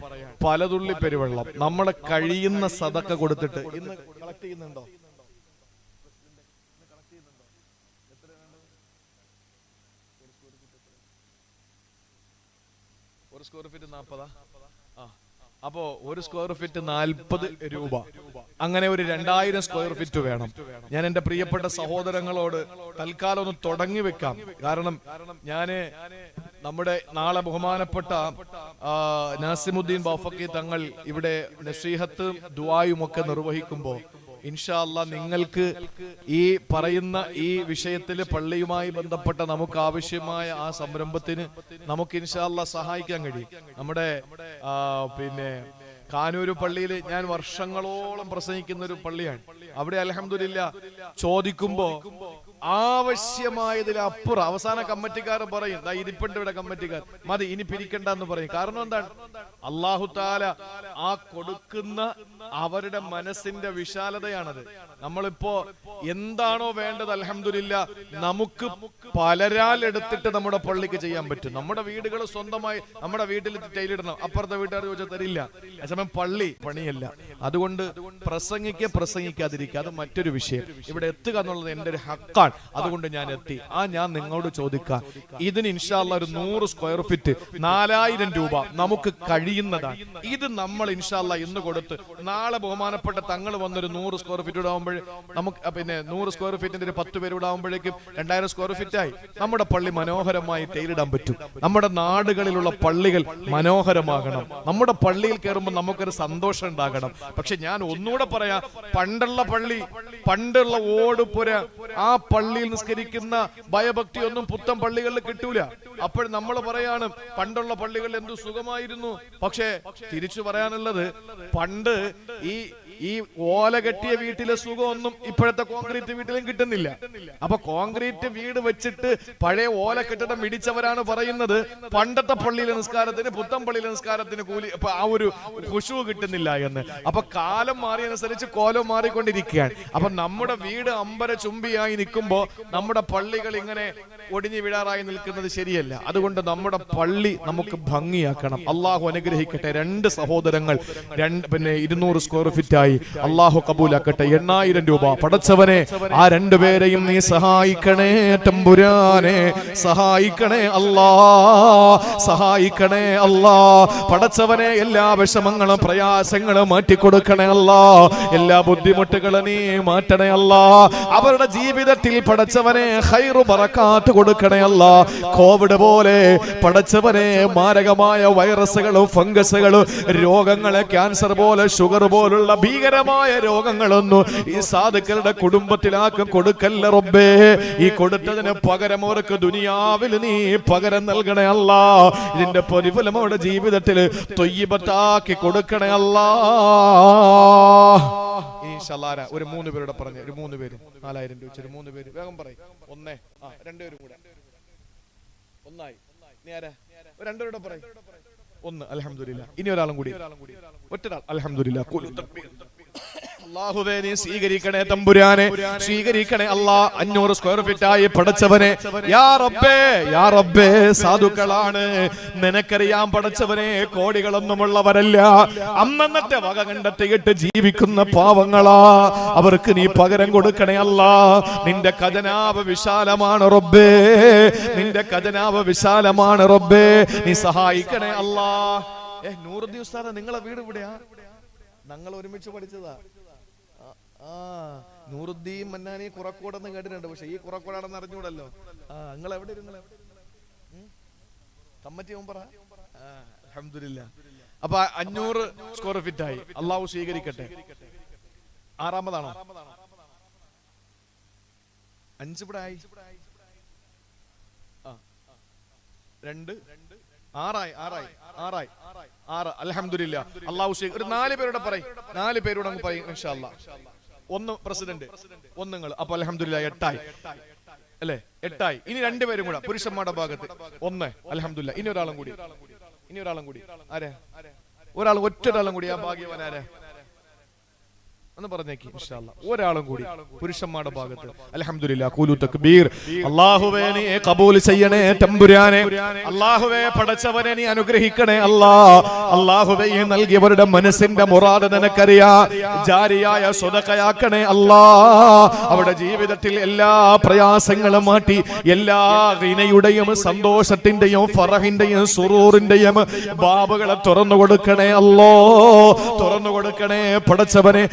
പലതുള്ളി പെരുവെള്ളം നമ്മളെ കഴിയുന്ന സദക്ക കൊടുത്തിട്ട് ഇന്ന് കളക്ട് ചെയ്യുന്നുണ്ടോ? ഒരു സ്ക്വയർ ഫീറ്റ് 40. അപ്പോ ഒരു സ്ക്വയർ ഫീറ്റ് 40 രൂപ. അങ്ങനെ ഒരു 2000 സ്ക്വയർ ഫീറ്റ് വേണം. ഞാൻ എന്റെ പ്രിയപ്പെട്ട സഹോദരങ്ങളോട് തൽക്കാലം ഒന്ന് തുടങ്ങി വെക്കാം. കാരണം ഞാന് നമ്മുടെ നാളെ ബഹുമാനപ്പെട്ട നാസിമുദ്ദീൻ ബാഫക്കി തങ്ങൾ ഇവിടെ നസീഹത്തും ദുആയും ഒക്കെ നിർവഹിക്കുമ്പോൾ ഇൻഷാ അല്ലാഹ് നിങ്ങൾക്ക് ഈ പറയുന്ന ഈ വിഷയത്തിൽ പള്ളിയുമായി ബന്ധപ്പെട്ട നമുക്ക് ആവശ്യമായ ആ സംരംഭത്തിന് നമുക്ക് ഇൻഷാ അല്ലാഹ് സഹായിക്കാൻ കഴിയും. നമ്മുടെ പിന്നെ കാനൂര് പള്ളിയിൽ ഞാൻ വർഷങ്ങളോളം പ്രസംഗിക്കുന്ന ഒരു പള്ളിയാണ്. അവിടെ അൽഹംദുലില്ലാ ചോദിക്കുമ്പോ ആവശ്യമായതിലപ്പുറം അവസാന കമ്മിറ്റിക്കാരൻ പറയും, ഇതിപ്പണ്ട് ഇവിടെ കമ്മിറ്റിക്കാർ മതി, ഇനി പിരിക്കണ്ട എന്ന് പറയും. കാരണം എന്താണ്? അല്ലാഹു തആല ആ കൊടുക്കുന്ന അവരുടെ മനസ്സിന്റെ വിശാലതയാണത്. നമ്മളിപ്പോ എന്താണോ വേണ്ടത് അൽഹംദുലില്ലാ നമുക്ക് പലരാൽ എടുത്തിട്ട് നമ്മുടെ പള്ളിക്ക് ചെയ്യാൻ പറ്റും. നമ്മുടെ വീടുകൾ സ്വന്തമായി നമ്മുടെ വീട്ടിൽ ടൈലിടണം, അപ്പുറത്തെ വീട്ടുകാർ ചോദിച്ചാൽ തരില്ല. അതേസമയം പള്ളി പണിയല്ല. അതുകൊണ്ട് പ്രസംഗിക്കാതിരിക്കുക അത് മറ്റൊരു വിഷയം. ഇവിടെ എത്തുക എന്നുള്ളത് എന്റെ ഒരു ഹക്കാണ്. അതുകൊണ്ട് ഞാൻ എത്തി. ഞാൻ നിങ്ങളോട് ചോദിക്കാം, ഇതിന് ഇൻഷാ അല്ലാഹ് ഒരു 100 സ്ക്വയർ ഫീറ്റ് 4000 രൂപ നമുക്ക് കഴിയുന്നതാണ്. ഇത് നമ്മൾ ഇൻഷാ അല്ലാഹ് ഇന്ന് കൊടുത്ത് നാളെ ബഹുമാനപ്പെട്ട തങ്ങൾ വന്നൊരു 100 സ്ക്വയർ ഫീറ്റ് ഇടാകുമ്പോൾ നമുക്ക് പിന്നെ 100 സ്ക്വയർ ഫീറ്റിന്റെ ഒരു 10 പേര് ഇടാകുമ്പോഴേക്കും 2000 സ്ക്വയർ ഫീറ്റ് ആയി. നമ്മുടെ പള്ളി മനോഹരമായി ടൈലിടാൻ പറ്റും. നമ്മുടെ നാടുകളിലുള്ള പള്ളികൾ മനോഹരമാകണം. നമ്മുടെ പള്ളിയിൽ കയറുമ്പോൾ നമുക്കൊരു സന്തോഷം ഉണ്ടാകണം. പക്ഷെ ഞാൻ ഒന്നുകൂടെ പറയാം, പണ്ടുള്ള പള്ളി, പണ്ടുള്ള ഓടുപുര, ആ പള്ളിയിൽ നിസ്കരിക്കുന്ന ഭയഭക്തി ഒന്നും പുത്തൻ പള്ളികളിൽ കിട്ടൂല. അപ്പോൾ നമ്മൾ പറയാണ് പണ്ടുള്ള പള്ളികളിൽ എന്തു സുഖമായിരുന്നു. പക്ഷെ തിരിച്ചു പറയാനുള്ളത്, പണ്ട് ഈ ഓല കെട്ടിയ വീട്ടിലെ സുഖമൊന്നും ഇപ്പോഴത്തെ കോൺക്രീറ്റ് വീട്ടിലും കിട്ടുന്നില്ല. അപ്പൊ കോൺക്രീറ്റ് വീട് വെച്ചിട്ട് പഴയ ഓല കെട്ടിടം ഇടിച്ചവരാണ് പറയുന്നത് പണ്ടത്തെ പള്ളിയിലെ നിസ്കാരത്തിന് പുത്തൻ പള്ളിയിലെ നിസ്കാരത്തിന് കൂലി ആ ഒരു ഖുശൂ കിട്ടുന്നില്ല എന്ന്. അപ്പൊ കാലം മാറിയനുസരിച്ച് കോലം മാറിക്കൊണ്ടിരിക്കുകയാണ്. അപ്പൊ നമ്മുടെ വീട് അമ്പര ചുംബിയായി നിൽക്കുമ്പോ നമ്മുടെ പള്ളികൾ ഇങ്ങനെ ഒടിഞ്ഞു വീഴാറായി നിൽക്കുന്നത് ശരിയല്ല. അതുകൊണ്ട് നമ്മുടെ പള്ളി നമുക്ക് ഭംഗിയാക്കണം. അള്ളാഹു അനുഗ്രഹിക്കട്ടെ. 2 സഹോദരങ്ങൾ 200 സ്ക്വയർ ഫീറ്റ് ആയി. അള്ളാഹു കബൂലാക്കട്ടെ. 8000 രൂപ. പടച്ചവനെ ആ 2 പേരെയും നീ സഹായിക്കണേ തമ്പുരാനെ, സഹായിക്കണേ അല്ലാ, സഹായിക്കണേ അല്ലാ. പടച്ചവനെ എല്ലാ വിഷമങ്ങളും പ്രയാസങ്ങളും മാറ്റിക്കൊടുക്കണേ അല്ലാ. എല്ലാ ബുദ്ധിമുട്ടുകളും നീ മാറ്റണേ അല്ലാ. അവരുടെ ജീവിതത്തിൽ പടച്ചവനെ ഖൈറു ബറകാത്ത് കൊടുക്കണേ അല്ലാ. കോവിഡ് പോലെ പടച്ചവനെ മാരകമായ വൈറസുകളും ഫംഗസുകളും രോഗങ്ങളെ, ക്യാൻസർ പോലെ ഷുഗർ പോലുള്ള ഭീകരമായ രോഗങ്ങളൊന്നും ഈ സാധുക്കളുടെ കുടുംബത്തിലാക്കി കൊടുക്കല്ല റബ്ബേ. ഈ കൊടുത്തതിന് പകരം അവർക്ക് ദുനിയാവിൽ നീ പകരം നൽകണേ അല്ലാ. ഇതിന്റെ പ്രതിഫലം അവരുടെ ജീവിതത്തിൽ തൊയ്യിബത്താക്കി കൊടുക്കണേ അല്ലാ. ഒരു 3 പേരുടെ പറഞ്ഞു. ഒരു 3 പേര് 4000 രൂപ. 3 പേര് വേഗം പറയും. 1 2 പേര് കൂടെ ഒന്നായി. നീ ആരാ? 2 പേരുടെ പറയും. 1 അൽഹംദുലില്ലാ. ഇനി ഒരാളും കൂടി. ഒറ്റരാൾ അൽഹംദുലില്ലാ. അല്ലാഹുവേ നീ സ്വീകരിക്കണേ തമ്പുരാനെ, സ്വീകരിക്കണേ അല്ലാ. 500 സ്ക്വയർ ഫീറ്റ് ആയി പടച്ചവനെ. യാ റബ്ബേ, യാ റബ്ബേ, സാധുക്കളാണ്, നിനക്കറിയാം പടച്ചവനെ, കോടികളൊന്നുമുള്ളവരല്ല. അന്നന്നത്തെ വക കണ്ടെത്തിയിട്ട് ജീവിക്കുന്ന പാവങ്ങളാ. അവർക്ക് നീ പകരം കൊടുക്കണേ അല്ലാ. നിന്റെ ഖജനാവ് വിശാലമാണ് റബ്ബേ, നിന്റെ ഖജനാവ് വിശാലമാണ് റബ്ബേ. നീ സഹായിക്കണേ അല്ലാ. നൂറുദ്ദീൻ ഉസ്താദ്, നിങ്ങളെ വീട് ഇവിടെയാ? ഞങ്ങൾ ഒരുമിച്ച് പഠിച്ചതാ. നൂറുദ്ദീൻ മന്നാനി കുറക്കോടെന്ന് കേട്ടിട്ടുണ്ട്. പക്ഷെ ഈ കുറക്കോടാണെന്ന് അറിഞ്ഞൂടല്ലോ. നിങ്ങൾ എവിടെ കമ്മറ്റി പറ. അൽഹംദുലില്ലാ. അപ്പൊ 500 സ്ക്വയർ ഫീറ്റ് ആയി. അള്ളാഹു സ്വീകരിക്കട്ടെ. 6ാമതാണോ? 5 ഇവിടെ ആയി. 2 6 അൽഹംദുലില്ലാ. അല്ലാഹു ഒരു 4 പേരുടെ പറയും. 4 പേരോട് അങ്ങ് പറയും ഇൻഷാ അല്ലാ. 1 പ്രസിഡന്റ്, 1 നിങ്ങൾ. അപ്പൊ അൽഹംദുലില്ലാ 8 ആയി അല്ലേ? 8 ആയി. ഇനി 2 പേരും കൂടെ പുരുഷന്മാരുടെ ഭാഗത്ത് 1. അൽഹംദുലില്ലാ. ഇനി ഒരാളും കൂടി. ആരാ? ഒറ്റൊരാളും കൂടി. ആ ഭാഗ്യവാൻ ആരാ? ഒന്ന് പറഞ്ഞേക്ക് ഇൻഷാ അല്ലാ. ഒരാളും കൂടി പുരുഷന്മാരുടെ ഭാഗത്ത്. അൽഹംദുലില്ലാ. ഖൂലു തക്ബീർ. അല്ലാഹുവേ നീ ഖബൂൽ ചെയ്യണേ തമ്പുരാനെ. അല്ലാഹുവേ പടച്ചവനെ നീ അനുഗ്രഹിക്കണേ അല്ലാ. അല്ലാഹുവേ ഈ നൽകിയവരുടെ മനസ്സിന്റെ മുറാദ് നിനക്കറിയാം. ജാരിയായ സ്വതക്കയാക്കണേ അല്ലാ. അവരുടെ ജീവിതത്തിൽ എല്ലാ പ്രയാസങ്ങളും മാറ്റി എല്ലാ ഗിനയുടെയും സന്തോഷത്തിന്റെയും ഫറഹിന്റെയും സുറൂറിന്റെയും ബാബുകളെ തുറന്നു കൊടുക്കണേ അല്ലോ. തുറന്നു കൊടുക്കണേ പടച്ചവനെ.